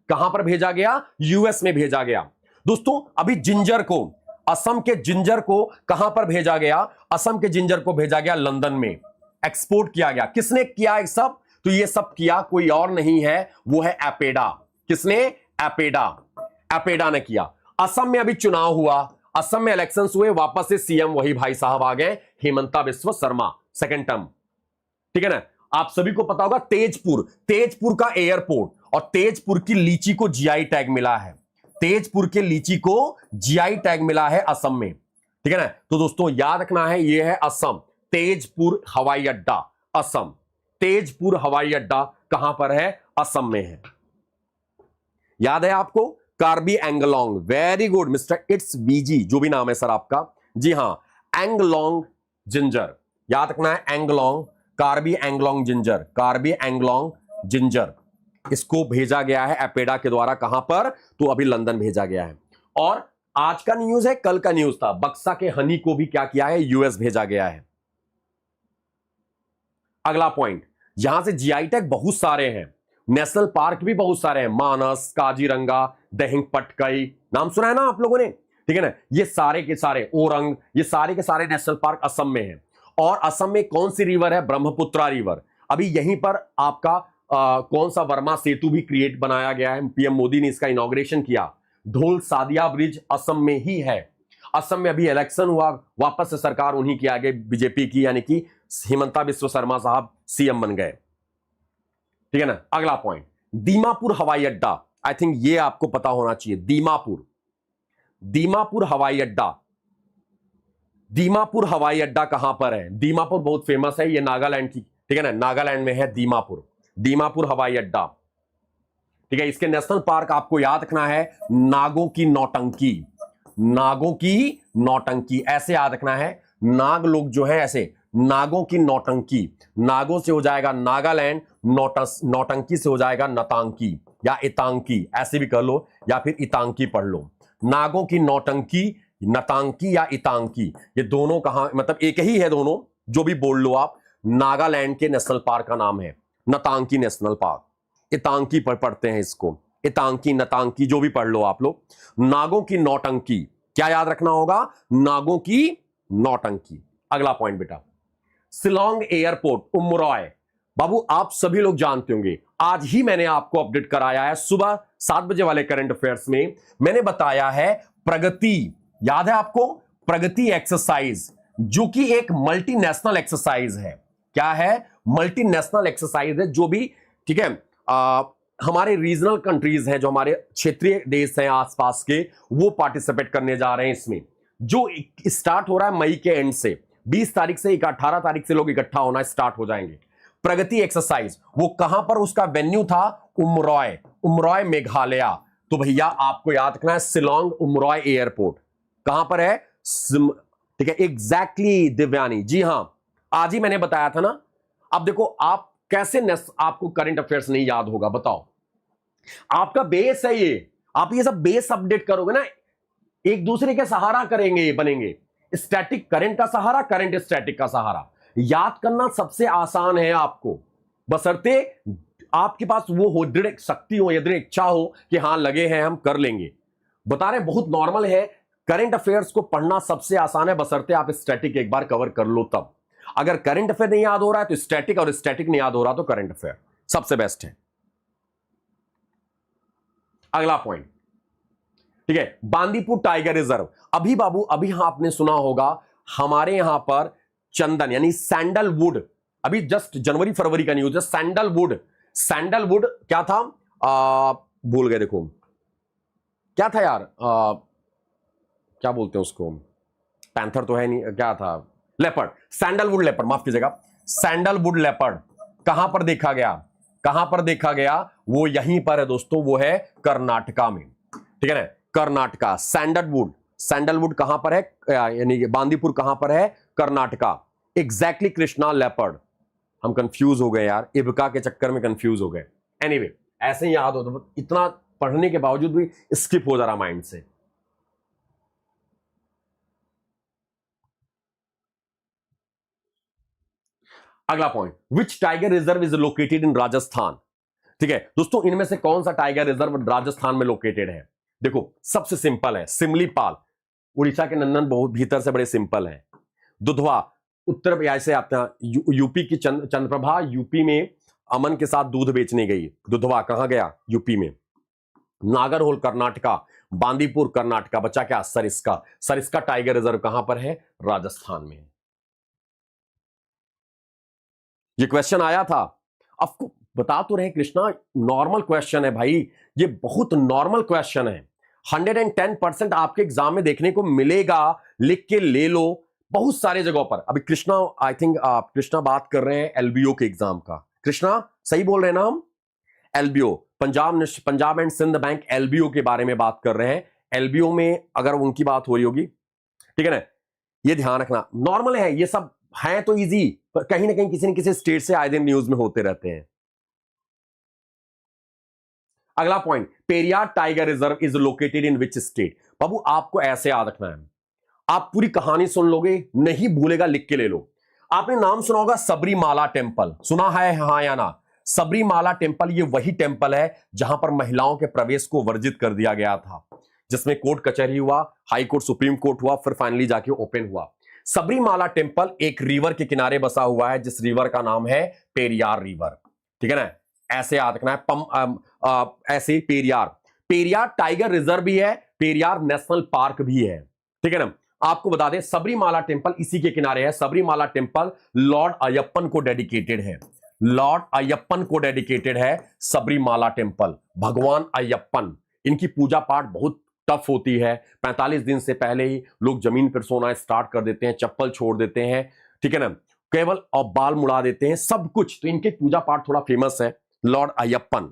कहां पर भेजा गया? यूएस में भेजा गया। दोस्तों अभी जिंजर को, असम के जिंजर को कहां पर भेजा गया? असम के जिंजर को भेजा गया लंदन में, एक्सपोर्ट किया गया। किसने किया ये सब? तो ये सब किया कोई और नहीं है, वो है एपेडा। किसने? एपेडा, एपेडा ने किया। असम में अभी चुनाव हुआ, असम में इलेक्शंस हुए, वापस से सीएम वही भाई साहब आ गए, हिमंता बिस्वा शर्मा, सेकंड टर्म, ठीक है ना। आप सभी को पता होगा तेजपुर, तेजपुर का एयरपोर्ट, और तेजपुर की लीची को जीआई टैग मिला है, तेजपुर के लीची को जीआई टैग मिला है असम में, ठीक है ना। तो दोस्तों याद रखना है, यह है असम, तेजपुर हवाई अड्डा असम, तेजपुर हवाई अड्डा कहां पर है, असम में है। याद है आपको, Karbi Anglong, very good mister it's BG, जो भी नाम है सर आपका, जी हां, एंगलोंग जिंजर, याद रखना है, एंगलोंग, कार्बी एंगलोंग जिंजर, कार्बी एंगलोंग जिंजर, इसको भेजा गया है एपेडा के द्वारा, कहां पर, तो अभी लंदन भेजा गया है। और आज का न्यूज है, कल का न्यूज था, बक्सा के हनी को भी क्या किया है, यूएस भेजा गया है। अगला पॉइंट, यहां से जीआई टैग बहुत सारे हैं, नेशनल पार्क भी बहुत सारे हैं, मानस, काजीरंगा, दहिंग पटकई, नाम सुना है ना आप लोगों ने, ठीक है ना। ये सारे के सारे, ओरंग, ये सारे के सारे नेशनल पार्क असम में हैं। और असम में कौन सी रिवर है, ब्रह्मपुत्रा रिवर। अभी यहीं पर आपका कौन सा वर्मा सेतु भी क्रिएट बनाया गया है, पीएम मोदी ने इसका इनॉग्रेशन किया, ढोल सादिया ब्रिज असम में ही है। असम में अभी इलेक्शन हुआ, वापस से सरकार उन्हीं की आगे बीजेपी की, यानी कि हिमंता बिस्वा शर्मा साहब सीएम बन गए, ठीक है ना। अगला पॉइंट, दीमापुर हवाई अड्डा, आई थिंक ये आपको पता होना चाहिए, दीमापुर, दीमापुर हवाई अड्डा, दीमापुर हवाई अड्डा कहां पर है, दीमापुर बहुत फेमस है, ये नागालैंड की, ठीक है ना, नागालैंड में है दीमापुर, दीमापुर हवाई अड्डा, ठीक है। इसके नेशनल पार्क आपको याद रखना है, नागों की नौटंकी, नागों की नौटंकी, ऐसे याद रखना है, नाग लोग जो है ऐसे, नागों की नौटंकी, नागों से हो जाएगा नागालैंड, नौटंकी से हो जाएगा नतांकी या इतांकी, ऐसे भी कर लो, या फिर इतांकी पढ़ लो। नागों की नौटंकी, नतांकी या इतांकी, ये दोनों कहां, मतलब एक ही है दोनों, जो भी बोल लो आप। नागालैंड के नेशनल पार्क का नाम है नतांकी नेशनल पार्क, इतांकी पर पढ़ते हैं इसको, इतांकी नतांकी जो भी पढ़ लो आप लोग। नागों की नौटंकी, क्या याद रखना होगा, नागों की नौटंकी। अगला पॉइंट बेटा, शिलोंग एयरपोर्ट उमरॉय, बाबू आप सभी लोग जानते होंगे, आज ही मैंने आपको अपडेट कराया है, सुबह 7 बजे वाले करंट अफेयर्स में मैंने बताया है प्रगति, याद है आपको, प्रगति एक्सरसाइज, जो कि एक मल्टीनेशनल एक्सरसाइज है। क्या है, मल्टीनेशनल एक्सरसाइज है, जो भी, ठीक है, हमारे रीजनल कंट्रीज हैं, जो हमारे क्षेत्रीय देश हैं आसपास के, वो पार्टिसिपेट करने जा रहे हैं इसमें, जो स्टार्ट हो रहा है मई के एंड से, 20 तारीख से 18 तारीख से लोग इकट्ठा होना स्टार्ट हो जाएंगे। प्रगति एक्सरसाइज, वो कहां पर उसका वेन्यू था, उमरॉय, उमरॉय मेघालय। तो भैया आपको याद रखना है, शिलोंग उमरॉय एयरपोर्ट कहां पर है, ठीक है, एग्जैक्टली दिव्यानी, जी हां, आज ही मैंने बताया था ना। अब देखो आप कैसे, आपको करंट अफेयर्स नहीं याद होगा, बताओ, आपका बेस है ये, आप ये सब बेस अपडेट करोगे ना, एक दूसरे के सहारा करेंगे, ये बनेंगे, स्टैटिक करंट का सहारा, करंट स्टैटिक का सहारा, याद करना सबसे आसान है आपको, बशर्ते आपके पास वो हो, दृढ़ शक्ति हो या दृढ़ इच्छा हो कि हां लगे हैं हम कर लेंगे। बता रहे बहुत नॉर्मल है, करंट अफेयर्स को पढ़ना सबसे आसान है, बशर्ते आप स्टैटिक एक बार कवर कर लो तब। अगर करंट अफेयर नहीं याद हो रहा है तो स्टैटिक, और स्टैटिक नहीं याद हो रहा तो करंट अफेयर सबसे बेस्ट है। अगला पॉइंट, ठीक है, बांदीपुर टाइगर रिजर्व, अभी बाबू अभी आपने सुना होगा, हमारे यहां पर चंदन यानी सैंडलवुड, अभी जस्ट जनवरी फरवरी का न्यूज है, सैंडलवुड, सैंडलवुड क्या था, भूल गए, देखो क्या था यार, क्या बोलते हैं उसको, पैंथर तो है नहीं, क्या था, लेपर्ड, सैंडलवुड लेपर्ड, माफ कीजिएगा, सैंडलवुड लेपर्ड कहां पर देखा गया, कहां पर देखा गया, वो यहीं पर है दोस्तों, वो है कर्नाटका में, ठीक है ना, कर्नाटका, सैंडलवुड, सैंडलवुड कहां पर है, यानी बांदीपुर कहां पर है, कर्नाटका, एग्जैक्टली कृष्णा लेपर्ड, हम कंफ्यूज हो गए यार, इबका के चक्कर में कंफ्यूज हो गए, एनीवे ऐसे ही याद हो, तो इतना पढ़ने के बावजूद भी स्किप हो जा रहा माइंड से। अगला point, which tiger reserve is located इन राजस्थान, ठीक है दोस्तों, इनमें से कौन सा टाइगर रिजर्व राजस्थान में लोकेटेड है, देखो सबसे सिंपल है सिमलीपाल, उड़ीसा के नंदन बहुत भीतर से बड़े सिंपल हैं, दुधवा उत्तर ऐसे आते हैं, यूपी की चंद्रप्रभा यूपी में अमन के साथ दूध बेचने गई, दुधवा कहां गया, यूपी में, नागरहोल कर्नाटका, बांदीपुर कर्नाटका, बचा क्या, सरिस्का, सरिस्का टाइगर रिजर्व कहां पर है, राजस्थान में। ये क्वेश्चन आया था। आपको बता तो रहे कृष्णा, नॉर्मल क्वेश्चन है भाई, ये बहुत नॉर्मल क्वेश्चन है। 110% आपके एग्जाम में देखने को मिलेगा, लिख के ले लो बहुत सारे जगहों पर। अभी कृष्णा, आई थिंक कृष्णा बात कर रहे हैं एलबीओ के एग्जाम का। कृष्णा सही बोल रहे हैं ना हम? LBO, Punjab and Sindh bank LBO के बारे में बात कर रहे हैं। एलबीओ में अगर उनकी बात हो रही होगी, ठीक है ना, ये ध्यान रखना। नॉर्मल है ये सब, है तो इजी, पर कहीं ना कहीं किसी न किसी स्टेट से आए दिन न्यूज में होते रहते हैं। अगला point, Periyar tiger reserve is located in which state? बाबू आपको ऐसे याद रखना है, आप पूरी कहानी सुन लोगे, नहीं भूलेगा, लिख के ले लो। आपने नाम सुना होगा सबरीमाला टेम्पल, सुना है हाँ या ना? सबरीमाला टेम्पल ये वही टेम्पल है जहां पर महिलाओं के प्रवेश को वर्जित कर दिया गया था, जिसमें कोर्ट कचहरी हुआ, हाई कोर्ट, सुप्रीम कोर्ट हुआ, फिर फाइनली जाके ओपन हुआ। सबरीमाला टेम्पल एक रिवर के किनारे बसा हुआ है, जिस रिवर का नाम है पेरियार रिवर, ठीक है ना? ऐसे याद रखना है। ऐसे पेरियार, पेरियार टाइगर रिजर्व भी है, पेरियार नेशनल पार्क भी है, ठीक है ना? आपको बता दें सबरीमाला टेम्पल इसी के किनारे है। सबरीमाला टेम्पल लॉर्ड अयप्पन को डेडिकेटेड है, लॉर्ड अयप्पन को डेडिकेटेड है सबरीमाला टेम्पल। भगवान अयप्पन, इनकी पूजा पाठ बहुत टफ होती है। 45 दिन से पहले ही लोग जमीन पर सोना स्टार्ट कर देते हैं, चप्पल छोड़ देते हैं, ठीक है ना, केवल और बाल मुड़ा देते हैं, सब कुछ। तो इनके पूजा पाठ थोड़ा फेमस है, लॉर्ड अयप्पन।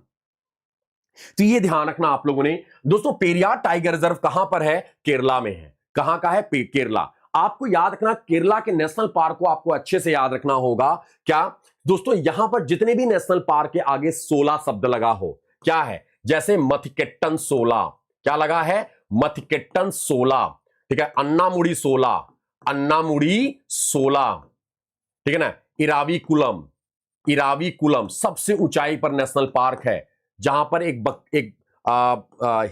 तो ये ध्यान रखना आप लोगों ने। दोस्तों पेरियार टाइगर रिजर्व कहां पर है? केरला में है। कहां का है? केरला। आपको याद रखना, केरला के नेशनल पार्क को आपको अच्छे से याद रखना होगा। क्या दोस्तों, यहां पर जितने भी नेशनल पार्क के आगे 16 शब्द लगा हो, क्या है? जैसे मथिकेट्टन 16, क्या लगा है? मथिकेट्टन 16, ठीक है। अन्नामुड़ी 16, अन्नामुड़ी 16, ठीक है ना। इराविकुलम, इराविकुलम सबसे ऊंचाई पर नेशनल पार्क है, जहां पर एक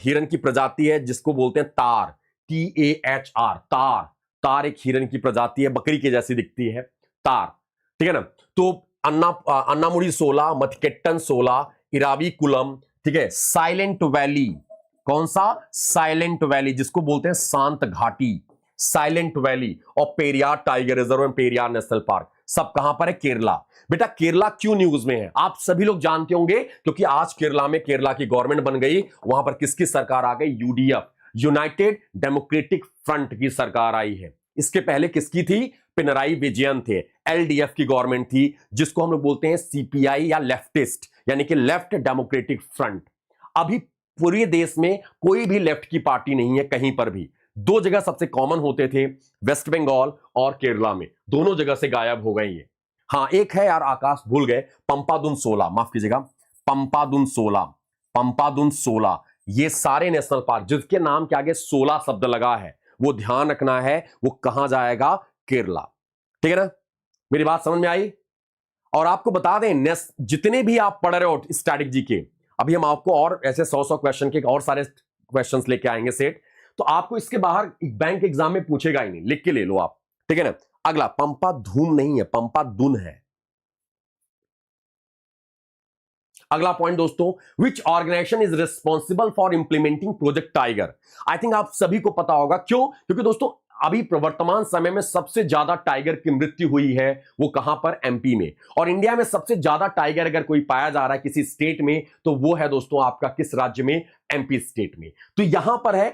हिरन की प्रजाति है जिसको बोलते हैं तार, TAHR, तार। तार एक हिरन की प्रजाति है, बकरी के जैसी दिखती है, तार, ठीक है ना। तो अन्नामुड़ी 16, मथिकेट्टन 16, इराविकुलम, ठीक है। साइलेंट वैली, कौन सा? साइलेंट वैली, जिसको बोलते हैं शांत घाटी, साइलेंट वैली। और Periyar tiger reserve and Periyar national park सब कहां पर है? केरला। बेटा केरला क्यों न्यूज में है? आप सभी लोग जानते होंगे, क्योंकि आज केरला में केरला की गवर्नमेंट बन गई। वहां पर किसकी सरकार आ गई? UDF, यूनाइटेड डेमोक्रेटिक फ्रंट की सरकार आई है। इसके पहले किसकी थी? पिनराई विजयन थे, LDF की गवर्नमेंट थी, जिसको हम लोग बोलते हैं CPI या लेफ्टिस्ट, यानी कि लेफ्ट डेमोक्रेटिक फ्रंट। अभी पूरे देश में कोई भी लेफ्ट की पार्टी नहीं है कहीं पर भी। दो जगह सबसे कॉमन होते थे, वेस्ट बंगाल और केरला में, दोनों जगह से गायब हो गए ये। हाँ एक है यार, आकाश भूल गए, पंपादुन 16, माफ कीजिएगा, पंपादुन 16, पंपादुन 16, ये सारे नेशनल पार्क जिसके नाम के आगे 16 शब्द लगा है, वो ध्यान रखना है, वो कहां जाएगा? केरला, ठीक है ना। मेरी बात समझ में आई? और आपको बता दें, जितने भी आप पढ़ रहे हो स्टैटिक के, अभी हम आपको और ऐसे 100 क्वेश्चन के और सारे क्वेश्चंस लेके आएंगे सेट, तो आपको इसके बाहर बैंक एग्जाम में पूछेगा ही नहीं, लिख के ले लो आप, ठीक है ना। अगला पंपा धूम नहीं है, पंपा दुन है। अगला पॉइंट दोस्तों, which organization is responsible for implementing project tiger? I think आप सभी को पता होगा, क्यों? क्योंकि दोस्तों अभी वर्तमान समय में सबसे ज्यादा टाइगर की मृत्यु हुई है, वो कहां पर? MP में। और इंडिया में सबसे ज्यादा टाइगर अगर कोई पाया जा रहा है किसी स्टेट में, तो वो है दोस्तों आपका किस राज्य में? MP स्टेट में। तो यहां पर है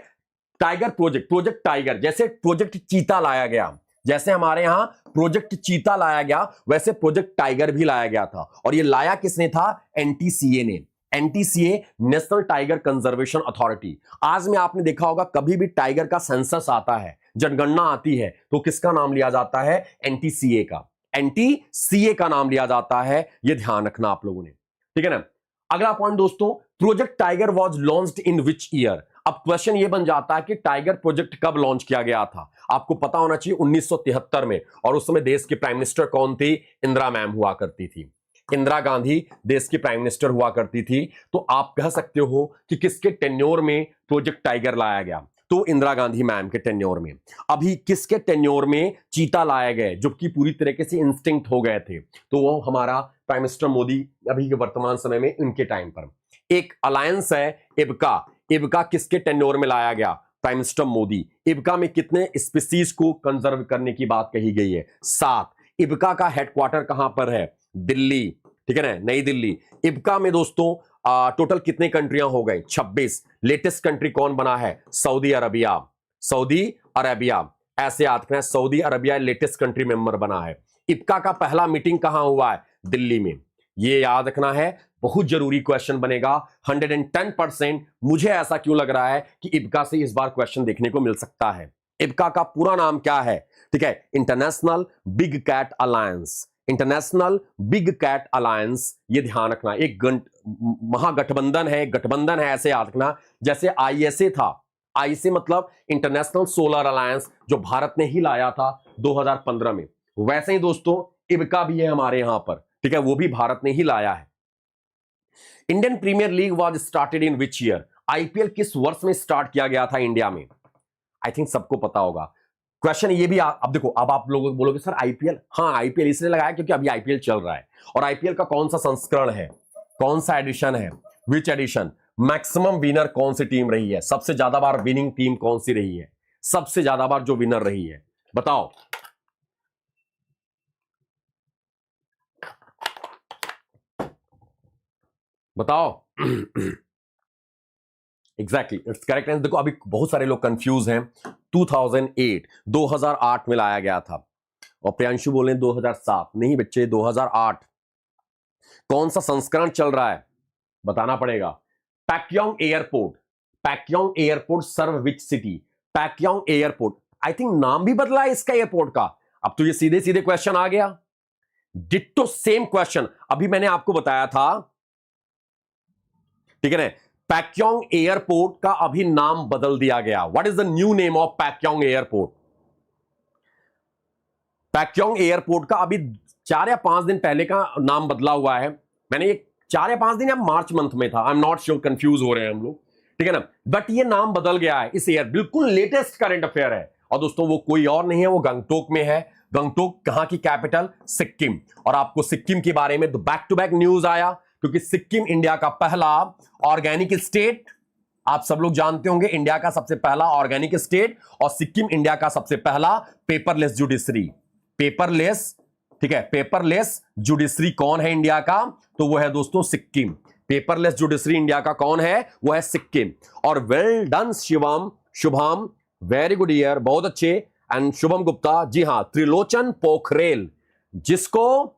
टाइगर प्रोजेक्ट, प्रोजेक्ट टाइगर। जैसे प्रोजेक्ट चीता लाया गया, जैसे हमारे यहां प्रोजेक्ट चीता लाया गया, वैसे प्रोजेक्ट टाइगर भी लाया गया था। और ये लाया किसने था? NTCA ने, NTCA national tiger conservation authority. आज में आपने देखा होगा, कभी भी टाइगर का सेंसस आता है, जनगणना आती है, तो किसका नाम लिया जाता है? NTCA का, NTCA का नाम लिया जाता है। यह ध्यान रखना आप लोगों ने, ठीक है ना। अगला पॉइंट दोस्तों, project tiger was launched in which year? अब क्वेश्चन ये बन जाता है कि टाइगर प्रोजेक्ट कब लॉन्च किया गया था? आपको पता होना चाहिए 1973 में। और उस समय देश के प्राइम मिनिस्टर कौन थी? इंदिरा मैम हुआ करती थी, इंदिरा गांधी देश की प्राइम मिनिस्टर हुआ करती थी। तो आप कह सकते हो कि किसके टेन्योर में प्रोजेक्ट टाइगर लाया गया? तो इंदिरा गांधी मैम के टेन्योर में। अभी किसके टेन्योर में चीता लाए गए, जो कि पूरी तरीके से इंस्टिंक्ट हो गए थे? तो वो हमारा प्राइम मिनिस्टर मोदी अभी के वर्तमान समय में, इनके टाइम पर। एक अलायंस है इबका, इबका किसके टेन्योर में लाया गया? Prime minister Modi. इबका में कितने स्पीसीज को कंजर्व करने की बात कही गई है? 7। इबका का हेडक्वार्टर कहां पर है? दिल्ली, ठीक है ना, नई दिल्ली। इब्का में दोस्तों टोटल कितने कंट्रियां हो गए? 26। लेटेस्ट कंट्री कौन बना है? सऊदी अरबिया, सऊदी अरबिया, ऐसे याद रखना है, Saudi Arabia latest country member बना है। इब्का का पहला मीटिंग कहां हुआ है? दिल्ली में, ये याद रखना है, बहुत जरूरी क्वेश्चन बनेगा 110%। मुझे ऐसा क्यों लग रहा है कि इब्का से इस बार क्वेश्चन देखने को मिल सकता है। इब्का का पूरा नाम क्या है? ठीक है, international big cat alliance, international big cat alliance, ये ध्यान रखना। एक महागठबंधन है, गठबंधन है, ऐसे याद रखना। जैसे आईएसए था, आईएसए मतलब इंटरनेशनल सोलर अलायंस, जो भारत ने ही लाया था 2015 में, वैसे ही दोस्तों इब्का भी है हमारे यहां पर, ठीक है, वो भी भारत ने ही लाया है। Indian Premier League was started in which year? IPL किस वर्ष में स्टार्ट किया गया था इंडिया में? आई थिंक सबको पता होगा। क्वेश्चन ये भी अब देखो, अब आप लोग बोलोगे सर आईपीएल, हाँ आईपीएल इसलिए लगाया क्योंकि अभी आईपीएल चल रहा है। और आईपीएल का कौन सा संस्करण है, कौन सा एडिशन है, विच एडिशन? मैक्सिमम विनर कौन सी टीम रही है? सबसे ज्यादा बार विनिंग टीम कौन सी रही है? सबसे ज्यादा बार जो विनर रही है, बताओ। बताओ। Exactly, it's correct answer. देखो अभी बहुत सारे लोग कंफ्यूज हैं। 2008 में लाया गया था, और प्रियांशु बोले 2007। नहीं बच्चे, 2008। कौन सा संस्करण चल रहा है बताना पड़ेगा। Pakyong airport, Pakyong airport serve which city? Pakyong airport, I think नाम भी बदला है इसका एयरपोर्ट का। अब तो ये सीधे सीधे क्वेश्चन आ गया, डिट्टो सेम क्वेश्चन अभी मैंने आपको बताया था, ठीक है ना। पैक्योंग एयरपोर्ट का अभी नाम बदल दिया गया। What is the new name of Pakyong airport? Pakyong airport का अभी 4 या 5 दिन पहले का नाम बदला हुआ है। मैंने ये 4 या 5 दिन या मार्च मंथ में था, I am not sure, confuse हो रहे हैं हम लोग, ठीक है ना। बट ये नाम बदल गया है इस ईयर, बिल्कुल लेटेस्ट करंट अफेयर है। और दोस्तों वो कोई और नहीं है, वो गंगटोक में है। गंगटोक कहां की कैपिटल? सिक्किम। और आपको सिक्किम के बारे में बैक टू बैक न्यूज आया, क्योंकि सिक्किम इंडिया का पहला ऑर्गेनिक स्टेट, आप सब लोग जानते होंगे, इंडिया का सबसे पहला ऑर्गेनिक स्टेट, और सिक्किम इंडिया का सबसे पहला पेपरलेस जुडिशरी। पेपरलेस, ठीक है, पेपरलेस जुडिशरी कौन है इंडिया का? तो वो है दोस्तों सिक्किम। पेपरलेस जुडिशरी इंडिया का कौन है? वो है सिक्किम। और well done Shivam, Shubham, very good year, बहुत अच्छे। एंड शुभम गुप्ता, जी हां, त्रिलोचन पोखरेल, जिसको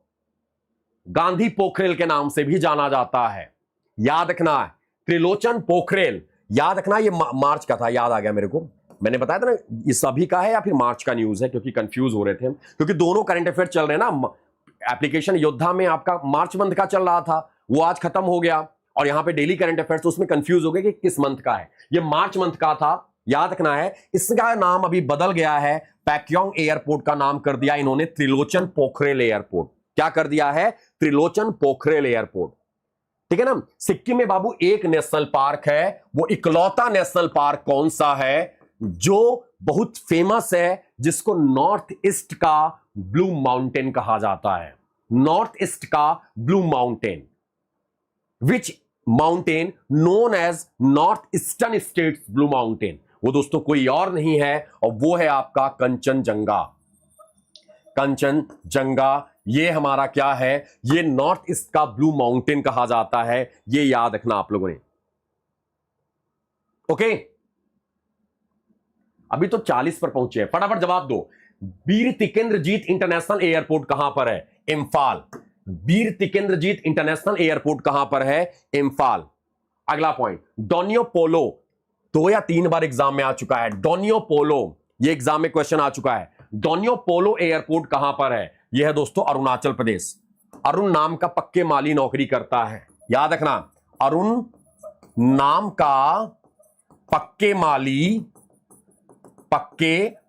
गांधी पोखरेल के नाम से भी जाना जाता है, याद रखना है, त्रिलोचन पोखरेल, याद रखना। ये मार्च का था, याद आ गया मेरे को, मैंने बताया था ना, ये सभी का है या फिर मार्च का न्यूज है, क्योंकि कंफ्यूज हो रहे थे हम, क्योंकि दोनों करंट अफेयर चल रहे हैं ना। एप्लीकेशन योद्धा में आपका मार्च मंथ का चल रहा था, वो आज खत्म हो गया, और यहां पे डेली करंट अफेयर्स, तो उसमें कंफ्यूज हो गए कि किस मंथ का है। ये मार्च मंथ का था, याद रखना है। इसका नाम अभी बदल गया है, पैक्योंग एयरपोर्ट का नाम कर दिया इन्होंने त्रिलोचन पोखरेल एयरपोर्ट। क्या कर दिया है? त्रिलोचन पोखरेल एयरपोर्ट, ठीक है ना। सिक्किम में बाबू एक नेशनल पार्क है, वो इकलौता नेशनल पार्क कौन सा है जो बहुत फेमस है, जिसको नॉर्थ ईस्ट का ब्लू माउंटेन कहा जाता है? नॉर्थ ईस्ट का blue mountain, which mountain known as north eastern states blue mountain? वो दोस्तों कोई और नहीं है, और वो है आपका कंचनजंगा। कंचनजंगा, ये हमारा क्या है? ये नॉर्थ ईस्ट का ब्लू माउंटेन कहा जाता है, ये याद रखना आप लोगों ने। ओके, अभी तो 40 पर पहुंचे हैं, फटाफट जवाब दो। वीर तिकेंद्रजीत इंटरनेशनल एयरपोर्ट कहां पर है? इम्फाल। वीर तिकेंद्रजीत इंटरनेशनल एयरपोर्ट कहां पर है? इम्फाल। अगला पॉइंट, डोनियो पोलो, 2 या 3 बार एग्जाम में आ चुका है। डोनियो पोलो, ये एग्जाम में क्वेश्चन आ चुका है। डोनियो पोलो एयरपोर्ट कहां पर है? यह है दोस्तों अरुणाचल प्रदेश। अरुण नाम का पक्के माली नौकरी करता है, याद रखना। अरुण नाम का पक्के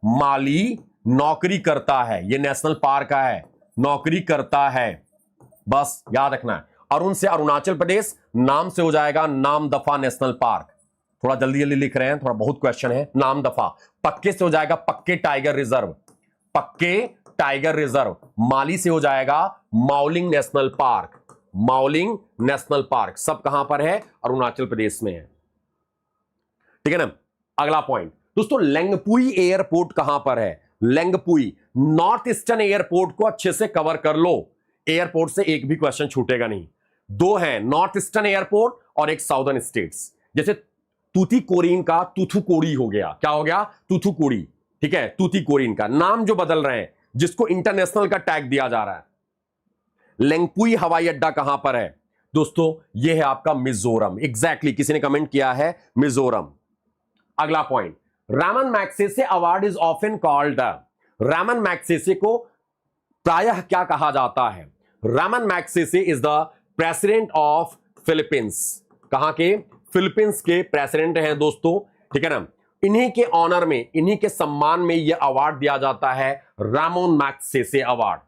माली नौकरी करता है, यह नेशनल पार्क का है, नौकरी करता है, बस याद रखना है। अरुण से अरुणाचल प्रदेश, नाम से हो जाएगा नामदफा नेशनल पार्क। थोड़ा जल्दी जल्दी लिख रहे हैं, थोड़ा बहुत क्वेश्चन है। नामदफा, पक्के से हो जाएगा पक्के टाइगर रिजर्व, पक्के टाइगर रिजर्व। माली से हो जाएगा Mouling national park, Mouling national park. सब कहां पर है? अरुणाचल प्रदेश में है, ठीक है ना। अगला पॉइंट दोस्तों, लेंगपुई एयरपोर्ट कहां पर है? लेंगपुई, नॉर्थ ईस्टर्न एयरपोर्ट को अच्छे से कवर कर लो। एयरपोर्ट से एक भी क्वेश्चन छूटेगा नहीं। दो हैं, नॉर्थ ईस्टर्न एयरपोर्ट और एक साउदर्न स्टेट्स। जैसे तूतीकोरिन का तूथुकोडी हो गया, क्या हो गया? तूथुकोडी, ठीक है। तूतीकोरिन का नाम जो बदल रहे हैं, जिसको इंटरनेशनल का टैग दिया जा रहा है। लेंगपुई हवाई अड्डा कहां पर है दोस्तों? यह है आपका मिजोरम। एग्जैक्टली, किसी ने कमेंट किया है मिजोरम। अगला point, Raman Magsaysay award is often called, Raman Magsaysay को प्रायः क्या कहा जाता है? Raman Magsaysay is the president of Philippines. कहां के? फिलीपींस के प्रेसिडेंट हैं दोस्तों, ठीक है ना। इन्हीं के ऑनर में, इन्हीं के सम्मान में यह अवार्ड दिया जाता है, रामन मैग्सेसे अवार्ड,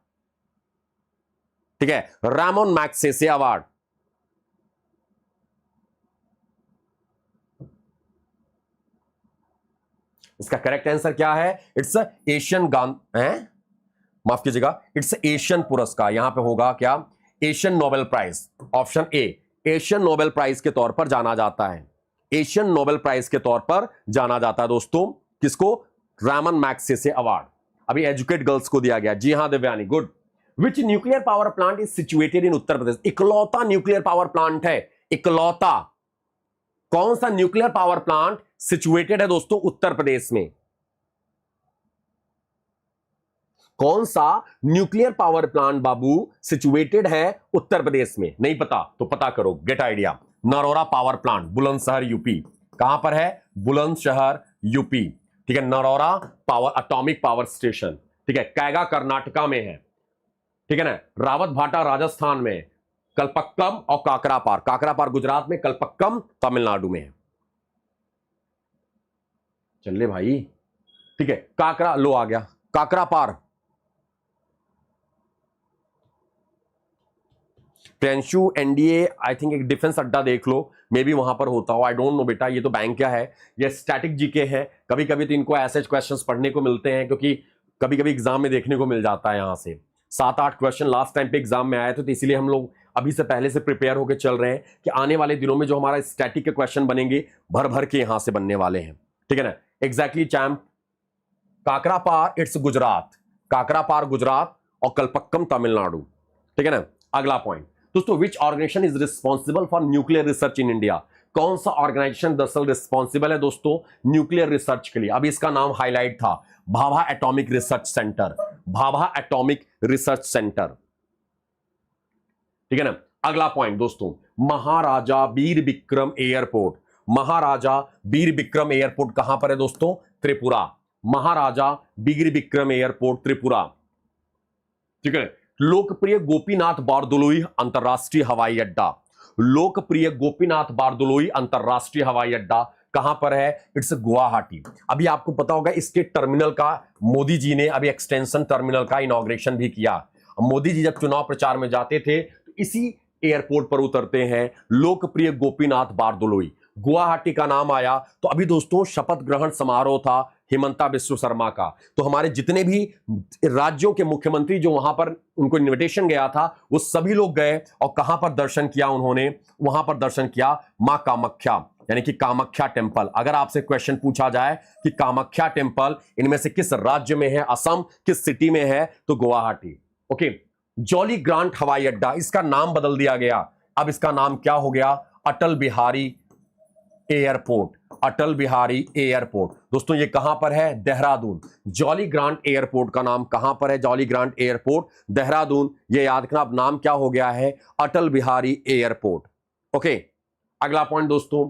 ठीक है। Raman Magsaysay award. इसका करेक्ट आंसर क्या है? इट्स एशियन माफ कीजिएगा, इट्स एशियन पुरस्कार। यहां पे होगा क्या? Asian Nobel prize. Option A, Asian Nobel prize के तौर पर जाना जाता है। एशियन नोबेल प्राइज के तौर पर जाना जाता है दोस्तों, किसको? Ramon Magsaysay award. अभी एजुकेट गर्ल्स को दिया गया। जी हां Divyani, good. Which nuclear power plant is situated in Uttar Pradesh? इकलौता न्यूक्लियर पावर प्लांट है, इकलौता। कौन सा न्यूक्लियर पावर प्लांट सिचुएटेड है दोस्तों उत्तर प्रदेश में? कौन सा न्यूक्लियर पावर प्लांट बाबू सिचुएटेड है उत्तर प्रदेश में? नहीं पता तो पता करो, get idea. Narora power plant, Bulandshahr UP. कहां पर है? बुलंदशहर यूपी, ठीक है। Narora power atomic power station, ठीक है। कैगा कर्नाटका में है, ठीक है ना। रावत भाटा राजस्थान में, कलपक्कम और काकरापार, काकरापार गुजरात में, कलपक्कम तमिलनाडु में है। चल ले भाई, ठीक है। काकरा लो आ गया, काकरापार। प्रेंशु एनडीए, आई थिंक एक डिफेंस अड्डा देख लो, मे बी वहां पर होता हो, आई डोंट नो बेटा। ये तो बैंक क्या है, ये स्टैटिक जीके है। कभी कभी तो इनको ऐसे क्वेश्चंस पढ़ने को मिलते हैं, क्योंकि कभी कभी एग्जाम में देखने को मिल जाता है। यहां से 7-8 क्वेश्चन लास्ट टाइम पे एग्जाम में आए थे, तो इसीलिए हम लोग अभी से पहले से प्रिपेयर होकर चल रहे हैं कि आने वाले दिनों में जो हमारा स्टैटिक के क्वेश्चन बनेंगे, भर भर के यहां से बनने वाले हैं, ठीक है ना। Exactly champ. Kakrapar it's Gujarat, Kakrapar Gujarat और कलपक्कम तमिलनाडु, ठीक है ना। अगला पॉइंट दोस्तों, which organization is responsible for nuclear research in India? कौन सा ऑर्गेनाइजेशन दरअसल रिस्पॉन्सिबल है दोस्तों न्यूक्लियर रिसर्च के लिए? अभी इसका नाम हाईलाइट था, Bhabha atomic research centre, Bhabha atomic research centre, ठीक है ना। अगला पॉइंट दोस्तों, महाराजा वीर विक्रम एयरपोर्ट, महाराजा वीर विक्रम एयरपोर्ट कहां पर है दोस्तों? त्रिपुरा। महाराजा वीर विक्रम एयरपोर्ट त्रिपुरा, ठीक है। लोकप्रिय गोपीनाथ बारदोलोई अंतरराष्ट्रीय हवाई अड्डा, लोकप्रिय गोपीनाथ बारदोलोई अंतरराष्ट्रीय हवाई अड्डा कहां पर है? इट्स गुवाहाटी। अभी आपको पता होगा इसके टर्मिनल का मोदी जी ने अभी एक्सटेंशन टर्मिनल का इनॉग्रेशन भी किया। मोदी जी जब चुनाव प्रचार में जाते थे तो इसी एयरपोर्ट पर उतरते हैं। लोकप्रिय गोपीनाथ बारदोलोई, गुवाहाटी का नाम आया तो अभी दोस्तों शपथ ग्रहण समारोह था हिमंता बिस्व शर्मा का। तो हमारे जितने भी राज्यों के मुख्यमंत्री जो वहां पर उनको इनविटेशन गया था, वो सभी लोग गए और कहां पर दर्शन किया उन्होंने? वहां पर दर्शन किया मां कामाख्या, यानी कि कामाख्या टेम्पल। अगर आपसे क्वेश्चन पूछा जाए कि कामाख्या टेम्पल इनमें से किस राज्य में है, असम किस सिटी में है, तो गुवाहाटी। ओके। जॉली ग्रांट हवाई अड्डा, इसका नाम बदल दिया गया, अब इसका नाम क्या हो गया? Atal Bihari airport, Atal Bihari airport. दोस्तों ये कहां पर है? देहरादून। जॉली ग्रांट एयरपोर्ट का नाम कहां पर है? Jolly grant airport Dehradun. ये याद रखना, अब नाम क्या हो गया है? अटल बिहारी एयरपोर्ट। ओके। अगला पॉइंट दोस्तों,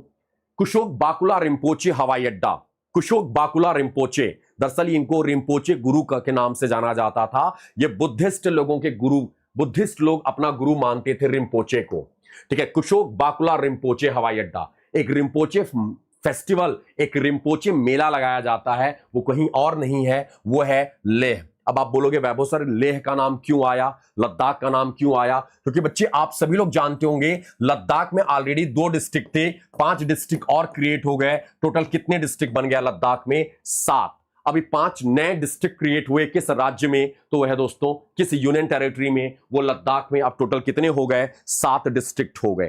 कुशोक बाकुला रिम्पोचे हवाई अड्डा, कुशोक बाकुला रिम्पोचे, दरअसल इनको रिम्पोचे गुरु के नाम से जाना जाता था। ये बुद्धिस्ट लोगों के गुरु, बुद्धिस्ट लोग अपना गुरु मानते थे रिम्पोचे को, ठीक है। कुशोक बाकुला रिम्पोचे हवाई अड्डा। एक रिम्पोचे फेस्टिवल, एक रिम्पोचे मेला लगाया जाता है, वो कहीं और नहीं है, वो है लेह। अब आप बोलोगे वैभव सर लेह का नाम क्यों आया, लद्दाख का नाम क्यों आया? क्योंकि बच्चे आप सभी लोग जानते होंगे लद्दाख में ऑलरेडी 2 डिस्ट्रिक्ट थे, 5 डिस्ट्रिक्ट और क्रिएट हो गए। टोटल कितने डिस्ट्रिक्ट बन गया लद्दाख में? 7। अभी 5 नए डिस्ट्रिक्ट क्रिएट हुए, किस राज्य में? तो वह दोस्तों किस यूनियन टेरिटरी में? वो लद्दाख में। अब टोटल कितने हो गए? 7 डिस्ट्रिक्ट हो गए,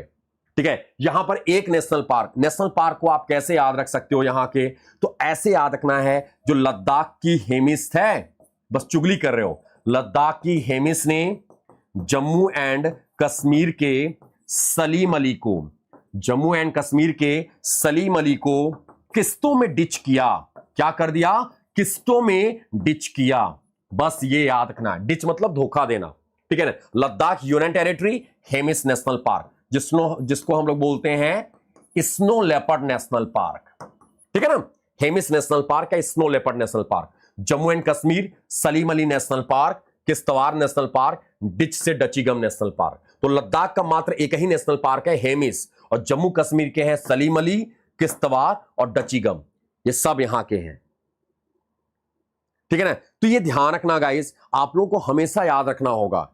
ठीक है। यहां पर एक नेशनल पार्क, नेशनल पार्क को आप कैसे याद रख सकते हो यहां के? तो ऐसे याद रखना है, जो लद्दाख की हेमिस है, बस चुगली कर रहे हो, लद्दाख की हेमिस ने जम्मू एंड कश्मीर के सलीम अली को, जम्मू एंड कश्मीर के सलीम अली को किस्तों में डिच किया। क्या कर दिया? किस्तों में डिच किया। बस ये याद रखना, डिच मतलब धोखा देना, ठीक है ना। Ladakh union territory, Hemis national park, जिसको हम लोग बोलते हैं स्नो लेपर्ड नेशनल पार्क, ठीक है ना। हेमिस नेशनल पार्क है snow leopard national park. Jammu and Kashmir Salim Ali national park, Kishtwar national park, ditch से डचीगम नेशनल पार्क। तो लद्दाख का मात्र एक ही नेशनल पार्क है हेमिस, और जम्मू कश्मीर के हैं सलीम अली, किश्तवाड़ और डचीगम, ये सब यहां के हैं, ठीक है ना। तो ये ध्यान रखना गाइस, आप लोगों को हमेशा याद रखना होगा।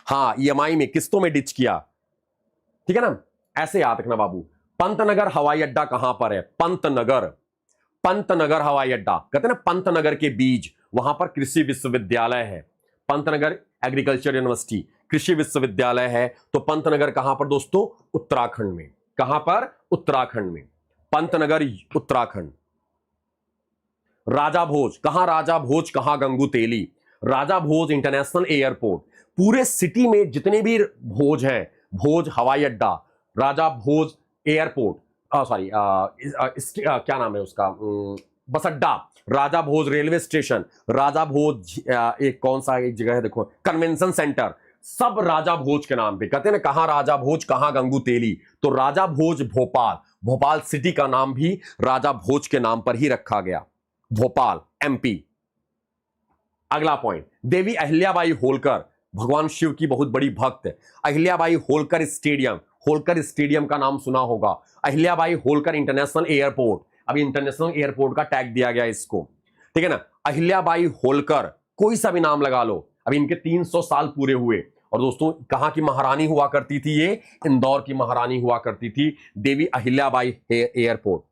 हाँ, ईएमआई में किस्तों में डिच किया, ठीक है ना, ऐसे याद रखना बाबू। पंतनगर हवाई अड्डा कहां पर है? पंतनगर, पंतनगर हवाई अड्डा, कहते हैं ना पंतनगर के बीज, वहां पर कृषि विश्वविद्यालय है। पंतनगर एग्रीकल्चर यूनिवर्सिटी कृषि विश्वविद्यालय है। तो पंतनगर कहां पर दोस्तों? उत्तराखंड में। कहां पर? उत्तराखंड में, पंतनगर उत्तराखंड। राजा भोज, कहां राजा भोज, कहां गंगू तेली? राजा भोज इंटरनेशनल एयरपोर्ट, पूरे सिटी में जितने भी भोज हैं, भोज हवाई अड्डा, राजा भोज एयरपोर्ट, सॉरी क्या नाम है उसका, बस अड्डा, राजा भोज रेलवे स्टेशन, राजा भोज एक कौन सा एक जगह है देखो, कन्वेंशन सेंटर, सब राजा भोज के नाम पे। कहते हैं ना कहां राजा भोज, कहां गंगू तेली, तो राजा भोज भोपाल, भोपाल सिटी का नाम भी राजा भोज के नाम पर ही रखा गया, भोपाल एमपी। अगला पॉइंट, देवी अहिल्याबाई होलकर, भगवान शिव की बहुत बड़ी भक्त। अहिल्याबाई होलकर स्टेडियम, होलकर स्टेडियम का नाम सुना होगा। अहिल्याबाई होलकर इंटरनेशनल एयरपोर्ट, अभी इंटरनेशनल एयरपोर्ट का टैग दिया गया इसको, ठीक है ना। अहिल्याबाई होलकर, कोई सा भी नाम लगा लो, अभी इनके 300 साल पूरे हुए। और दोस्तों कहां की महारानी हुआ करती थी? ये इंदौर की महारानी हुआ करती थी, देवी अहिल्याबाई एयरपोर्ट।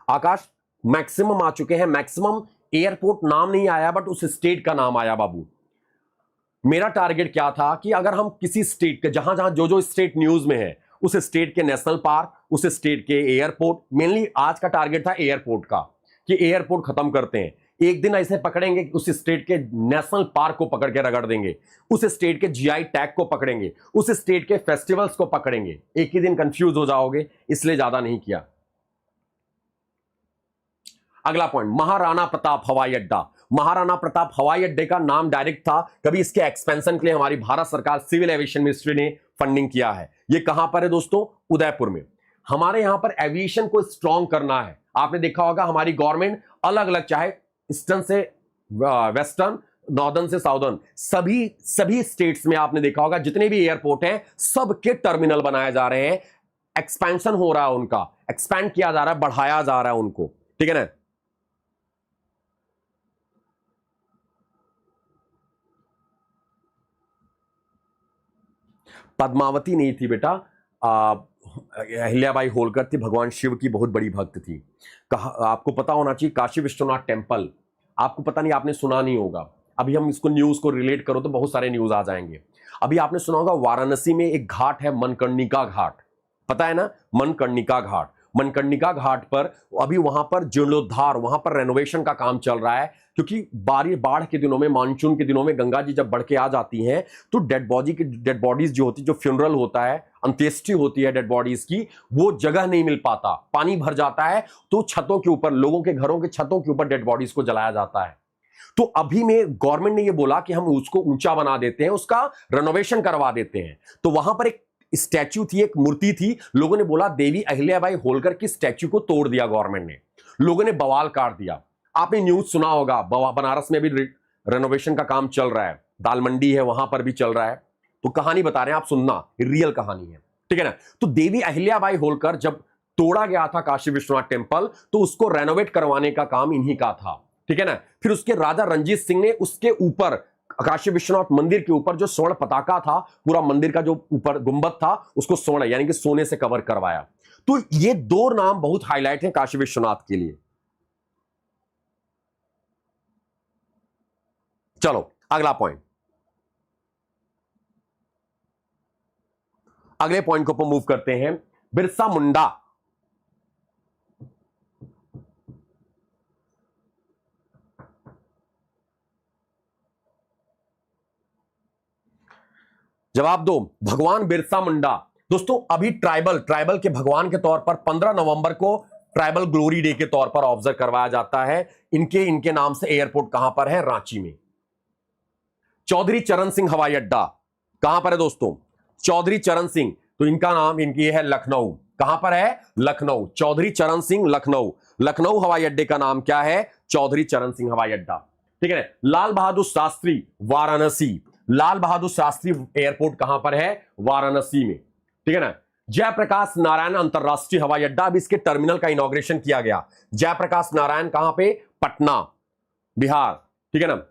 आकाश, मैक्सिमम आ चुके हैं, मैक्सिमम एयरपोर्ट नाम नहीं आया बट उस स्टेट का नाम आया बाबू। मेरा टारगेट क्या था कि अगर हम किसी स्टेट के, जहां जहां जो जो स्टेट न्यूज में है, उस स्टेट के नेशनल पार्क, उस स्टेट के एयरपोर्ट, मेनली आज का टारगेट था एयरपोर्ट का, कि एयरपोर्ट खत्म करते हैं। एक दिन ऐसे पकड़ेंगे कि उस स्टेट के नेशनल पार्क को पकड़ के रगड़ देंगे, उस स्टेट के जीआई टैग को पकड़ेंगे, उस स्टेट के फेस्टिवल्स को पकड़ेंगे। एक ही दिन कंफ्यूज हो जाओगे, इसलिए ज्यादा नहीं किया। अगला पॉइंट, महाराणा प्रताप हवाई अड्डा। महाराणा प्रताप हवाई अड्डे का नाम डायरेक्ट था, कभी इसके एक्सपेंशन के लिए हमारी भारत सरकार सिविल एविएशन मिनिस्ट्री ने फंडिंग किया है। ये कहां पर है दोस्तों? उदयपुर में। हमारे यहां पर एविएशन को स्ट्रांग करना है। आपने देखा होगा हमारी गवर्नमेंट अलग अलग, चाहे ईस्टर्न से वेस्टर्न, नॉर्दर्न से साउदर्न, सभी स्टेट्स में आपने देखा होगा जितने भी एयरपोर्ट हैं सबके टर्मिनल बनाए जा रहे हैं, एक्सपेंशन हो रहा है, उनका एक्सपैंड किया जा रहा है, बढ़ाया जा रहा है उनको, ठीक है ना। पद्मावती नहीं थी बेटा, अहिल्याबाई होलकर थी, भगवान शिव की बहुत बड़ी भक्त थी। आपको पता होना चाहिए काशी विश्वनाथ टेम्पल, आपको पता नहीं, आपने सुना नहीं होगा। अभी हम इसको न्यूज को रिलेट करो तो बहुत सारे न्यूज आ जाएंगे। अभी आपने सुना होगा वाराणसी में एक घाट है मनकर्णिका घाट, पता है ना, मनकर्णिका घाट। मनकर्णिका घाट पर अभी वहां पर जीर्णोद्धार, वहां पर रेनोवेशन का काम चल रहा है, क्योंकि बाढ़ के दिनों में, मानसून के दिनों में गंगा जी जब बढ़ के आ जाती हैं तो डेड बॉडीज जो होती है, जो फ्यूनरल होता है, अंत्येष्टि होती है डेड बॉडीज की, वो जगह नहीं मिल पाता, पानी भर जाता है, तो छतों के ऊपर, लोगों के घरों के छतों के ऊपर डेड बॉडीज को जलाया जाता है। तो अभी में गवर्नमेंट ने ये बोला कि हम उसको ऊंचा बना देते हैं, उसका रेनोवेशन करवा देते हैं। तो वहां पर एक स्टैच्यू थी, एक मूर्ति थी, लोगों ने बोला देवी अहिल्याबाई होलकर की स्टैच्यू को तोड़ दिया गवर्नमेंट ने, लोगों ने बवाल काट दिया। आपने न्यूज सुना होगा, बनारस में भी रेनोवेशन का काम चल रहा है, दाल मंडी है वहां पर भी चल रहा है। तो कहानी बता रहे हैं, आप सुनना, रियल कहानी है, ठीक है ना। तो देवी अहिल्याबाई होलकर जब तोड़ा गया था काशी विश्वनाथ टेम्पल, तो उसको रेनोवेट करवाने का काम इन्हीं का था, ठीक है ना। फिर उसके राजा रंजीत सिंह ने उसके ऊपर, काशी विश्वनाथ मंदिर के ऊपर जो स्वर्ण पताका था, पूरा मंदिर का जो ऊपर गुंबद था, उसको स्वर्ण यानी कि सोने से कवर करवाया। तो ये दो नाम बहुत हाईलाइट हैं काशी विश्वनाथ के लिए। चलो अगला पॉइंट, अगले पॉइंट को मूव करते हैं। बिरसा मुंडा, जवाब दो। भगवान बिरसा मुंडा। दोस्तों अभी ट्राइबल के भगवान के तौर पर 15 नवंबर को ट्राइबल ग्लोरी डे के तौर पर ऑब्जर्व करवाया जाता है। इनके नाम से एयरपोर्ट कहां पर है? रांची में। चौधरी चरण सिंह हवाई अड्डा कहां पर है दोस्तों? चौधरी चरण सिंह, तो इनका नाम इनकी है लखनऊ। कहां पर है? लखनऊ। चौधरी चरण सिंह लखनऊ। लखनऊ हवाई अड्डे का नाम क्या है? चौधरी चरण सिंह हवाई अड्डा। ठीक है। लाल बहादुर शास्त्री वाराणसी। लाल बहादुर शास्त्री एयरपोर्ट कहां पर है? वाराणसी में। ठीक है ना। जयप्रकाश नारायण अंतरराष्ट्रीय हवाई अड्डा, अब इसके टर्मिनल का इनॉग्रेशन किया गया। जयप्रकाश नारायण कहां पे? पटना, बिहार। ठीक है ना।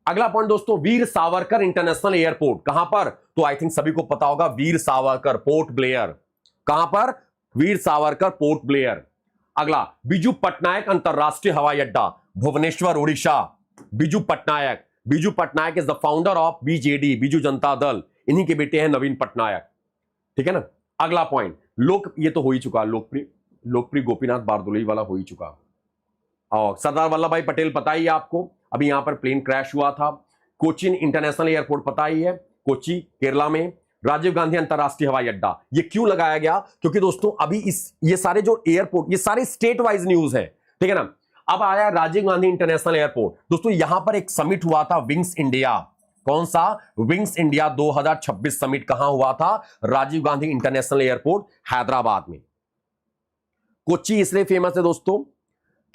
अगला पॉइंट दोस्तों, वीर सावरकर इंटरनेशनल एयरपोर्ट कहां पर? तो आई थिंक सभी को पता होगा, वीर सावरकर पोर्ट ब्लेयर। कहां पर? वीर सावरकर पोर्ट ब्लेयर। अगला, बिजू पटनायक अंतरराष्ट्रीय हवाई अड्डा, Bhubaneswar Orissa. Biju Patnaik is the founder of BJD, Biju Janata Dal. इन्हीं के बेटे हैं नवीन पटनायक। ठीक है ना। अगला पॉइंट, ये तो हो ही चुका, लोकप्रिय गोपीनाथ बारदोली वाला हो ही चुका। और सरदार वल्लभ भाई पटेल पता ही है आपको, अभी यहां पर प्लेन क्रैश हुआ था। कोचिन इंटरनेशनल एयरपोर्ट पता ही है, कोची केरला में। राजीव गांधी अंतरराष्ट्रीय हवाई अड्डा, ये क्यों लगाया गया? क्योंकि दोस्तों अभी ये सारे जो एयरपोर्ट, ये सारे स्टेट वाइज न्यूज है। ठीक है ना। अब आया राजीव गांधी इंटरनेशनल एयरपोर्ट। दोस्तों यहां पर एक समिट हुआ था, विंग्स इंडिया। कौन सा? विंग्स इंडिया 2026 समिट कहां हुआ था? राजीव गांधी इंटरनेशनल एयरपोर्ट, हैदराबाद में। कोच्चि इसलिए फेमस है दोस्तों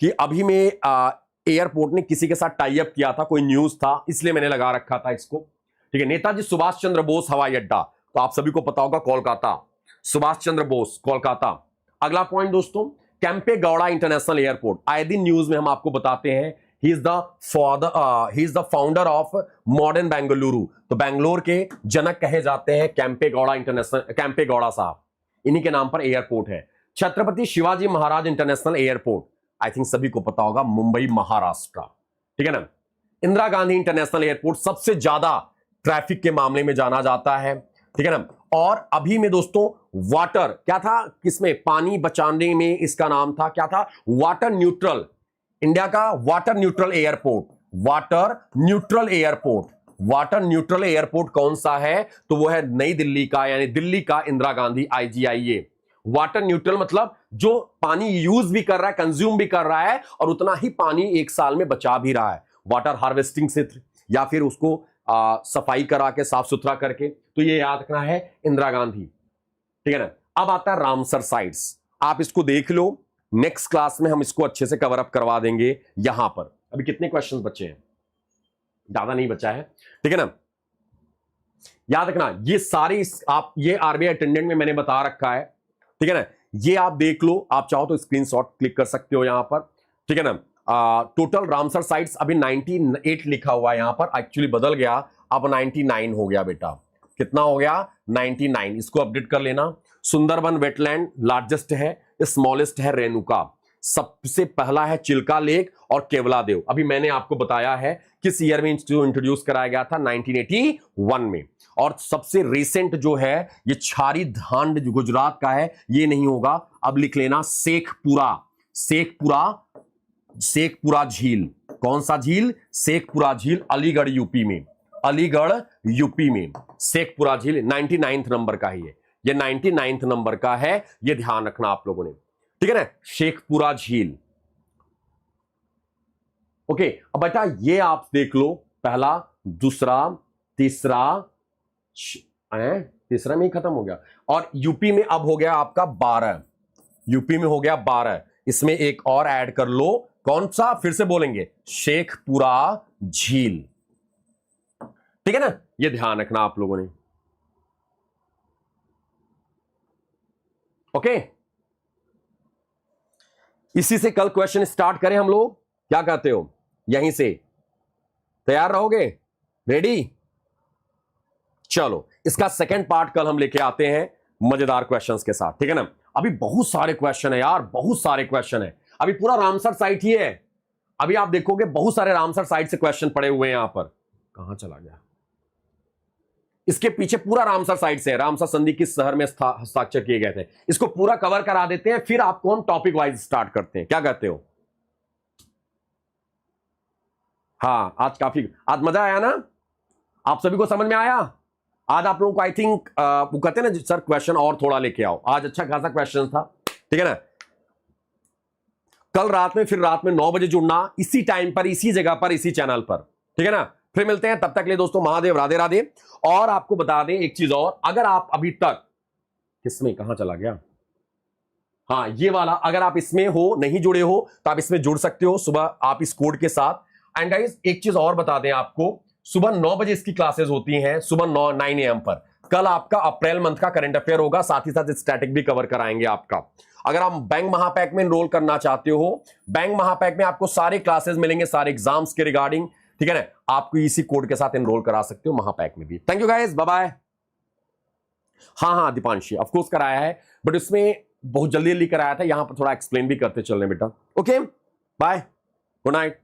कि अभी में एयरपोर्ट ने किसी के साथ टाई अप किया था, कोई न्यूज था, इसलिए मैंने लगा रखा था इसको। ठीक है। नेताजी सुभाष चंद्र बोस हवाई अड्डा, तो आप सभी को पता होगा, कोलकाता। सुभाष चंद्र बोस, कोलकाता। अगला पॉइंट दोस्तों, कैंपे गौड़ा इंटरनेशनल एयरपोर्ट। आए दिन न्यूज में हम आपको बताते हैं, he is the founder of modern Bengaluru. तो बेंगलोर के जनक कहे जाते हैं कैंपे गौड़ा साहब, इन्हीं के नाम पर एयरपोर्ट है। Chhatrapati Shivaji Maharaj international airport, I think सभी को पता होगा, मुंबई, महाराष्ट्र। ठीक है ना। इंदिरा गांधी इंटरनेशनल एयरपोर्ट सबसे ज्यादा ट्रैफिक के मामले में जाना जाता है। ठीक है ना। और अभी में दोस्तों वाटर क्या था, किसमें? पानी बचाने में इसका नाम था, क्या था? Water neutral. इंडिया का water neutral airport. Water neutral airport कौन सा है? तो वो है नई दिल्ली का, यानी दिल्ली का Indira Gandhi IGIA। Water neutral मतलब जो पानी यूज भी कर रहा है, कंज्यूम भी कर रहा है, और उतना ही पानी एक साल में बचा भी रहा है, वाटर हार्वेस्टिंग से, या फिर उसको सफाई करा के, साफ सुथरा करके। तो ये याद रखना है, इंदिरा गांधी। ठीक है ना। अब आता है रामसर साइट्स, आप इसको देख लो, नेक्स्ट क्लास में हम इसको अच्छे से कवर अप करवा देंगे। यहां पर अभी कितने क्वेश्चंस बचे हैं? ज्यादा नहीं बचा है। ठीक है ना। याद रखना, ये सारी ये आरबीआई अटेंडेंट में मैंने बता रखा है। ठीक है ना। ये आप देख लो, आप चाहो तो स्क्रीनशॉट क्लिक कर सकते हो यहां पर। ठीक है ना। टोटल रामसर साइट्स अभी 98 लिखा हुआ है, यहां पर एक्चुअली बदल गया, अब 99 हो गया बेटा। कितना हो गया? 99। इसको अपडेट कर लेना। सुंदरबन वेटलैंड लार्जेस्ट है, स्मॉलेस्ट है रेणुका। सबसे पहला है चिल्का लेक और केवलादेव। अभी मैंने आपको बताया है किस ईयर में इंट्रोड्यूस कराया गया था, 1981 में। और सबसे रिसेंट जो है ये छारी धांड जो गुजरात का है, ये नहीं होगा, अब लिख लेना शेखपुरा झील। कौन सा झील? शेखपुरा झील, अलीगढ़ यूपी में शेखपुरा झील 99 नंबर का ही है, ये 99 नंबर का है, ये ध्यान रखना आप लोगों ने। ठीक है ना। शेखपुरा झील। ओके, अब बेटा ये आप देख लो, पहला, दूसरा, तीसरा में ही खत्म हो गया। और यूपी में अब हो गया आपका 12, यूपी में हो गया 12। इसमें एक और ऐड कर लो, कौन सा? फिर से बोलेंगे, शेखपुरा झील। ठीक है ना। ये ध्यान रखना आप लोगों ने। ओके, इसी से कल क्वेश्चन स्टार्ट करें हम लोग, क्या कहते हो? यहीं से तैयार रहोगे? रेडी? चलो, इसका सेकंड पार्ट कल हम लेके आते हैं मजेदार क्वेश्चंस के साथ। ठीक है ना। अभी बहुत सारे क्वेश्चन है यार, बहुत सारे क्वेश्चन है। अभी पूरा रामसर साइट ही है, अभी आप देखोगे बहुत सारे रामसर साइट से क्वेश्चन पड़े हुए हैं। यहां पर कहां चला गया? इसके पीछे पूरा रामसर साइट से है, रामसर संधि किस शहर में हस्ताक्षर किए गए थे, इसको पूरा कवर करा देते हैं, फिर आपको हम टॉपिक वाइज स्टार्ट करते हैं। क्या कहते हो? हाँ, आज मजा आया ना? आप सभी को समझ में आया? आज आप लोगों को आई थिंक वो कहते हैं ना सर क्वेश्चन और थोड़ा लेके आओ, आज अच्छा खासा क्वेश्चन था, ठीक है ना। कल रात में, फिर रात में 9 बजे जुड़ना, इसी टाइम पर, इसी जगह पर, इसी चैनल पर, ठीक है ना। फिर मिलते हैं, तब तक के लिए दोस्तों महादेव, राधे राधे। और आपको बता दें एक चीज और, अगर आप अभी तक किसमें, कहां चला गया, हाँ ये वाला, अगर आप इसमें हो, नहीं जुड़े हो तो आप इसमें जुड़ सकते हो सुबह आप इस कोड के साथ। एंड गाइस एक चीज और बता दें आपको, सुबह 9 बजे इसकी क्लासेस होती हैं, सुबह 9 AM पर। कल आपका अप्रैल मंथ का करंट अफेयर होगा, साथ ही साथ स्टैटिक भी कवर कराएंगे आपका। अगर आप बैंक महापैक में एनरोल करना चाहते हो, बैंक महापैक में आपको सारे क्लासेस मिलेंगे, सारे एग्जाम्स के रिगार्डिंग, ठीक है ना। आपको इसी कोड के साथ एनरोल करा सकते हो महापैक में भी। Thank you guys, bye bye. हाँ दीपांशी ऑफकोर्स कराया है, बट उसमें बहुत जल्दी कराया था, यहां पर थोड़ा एक्सप्लेन भी करते चल रहे बेटा। Okay bye, good night.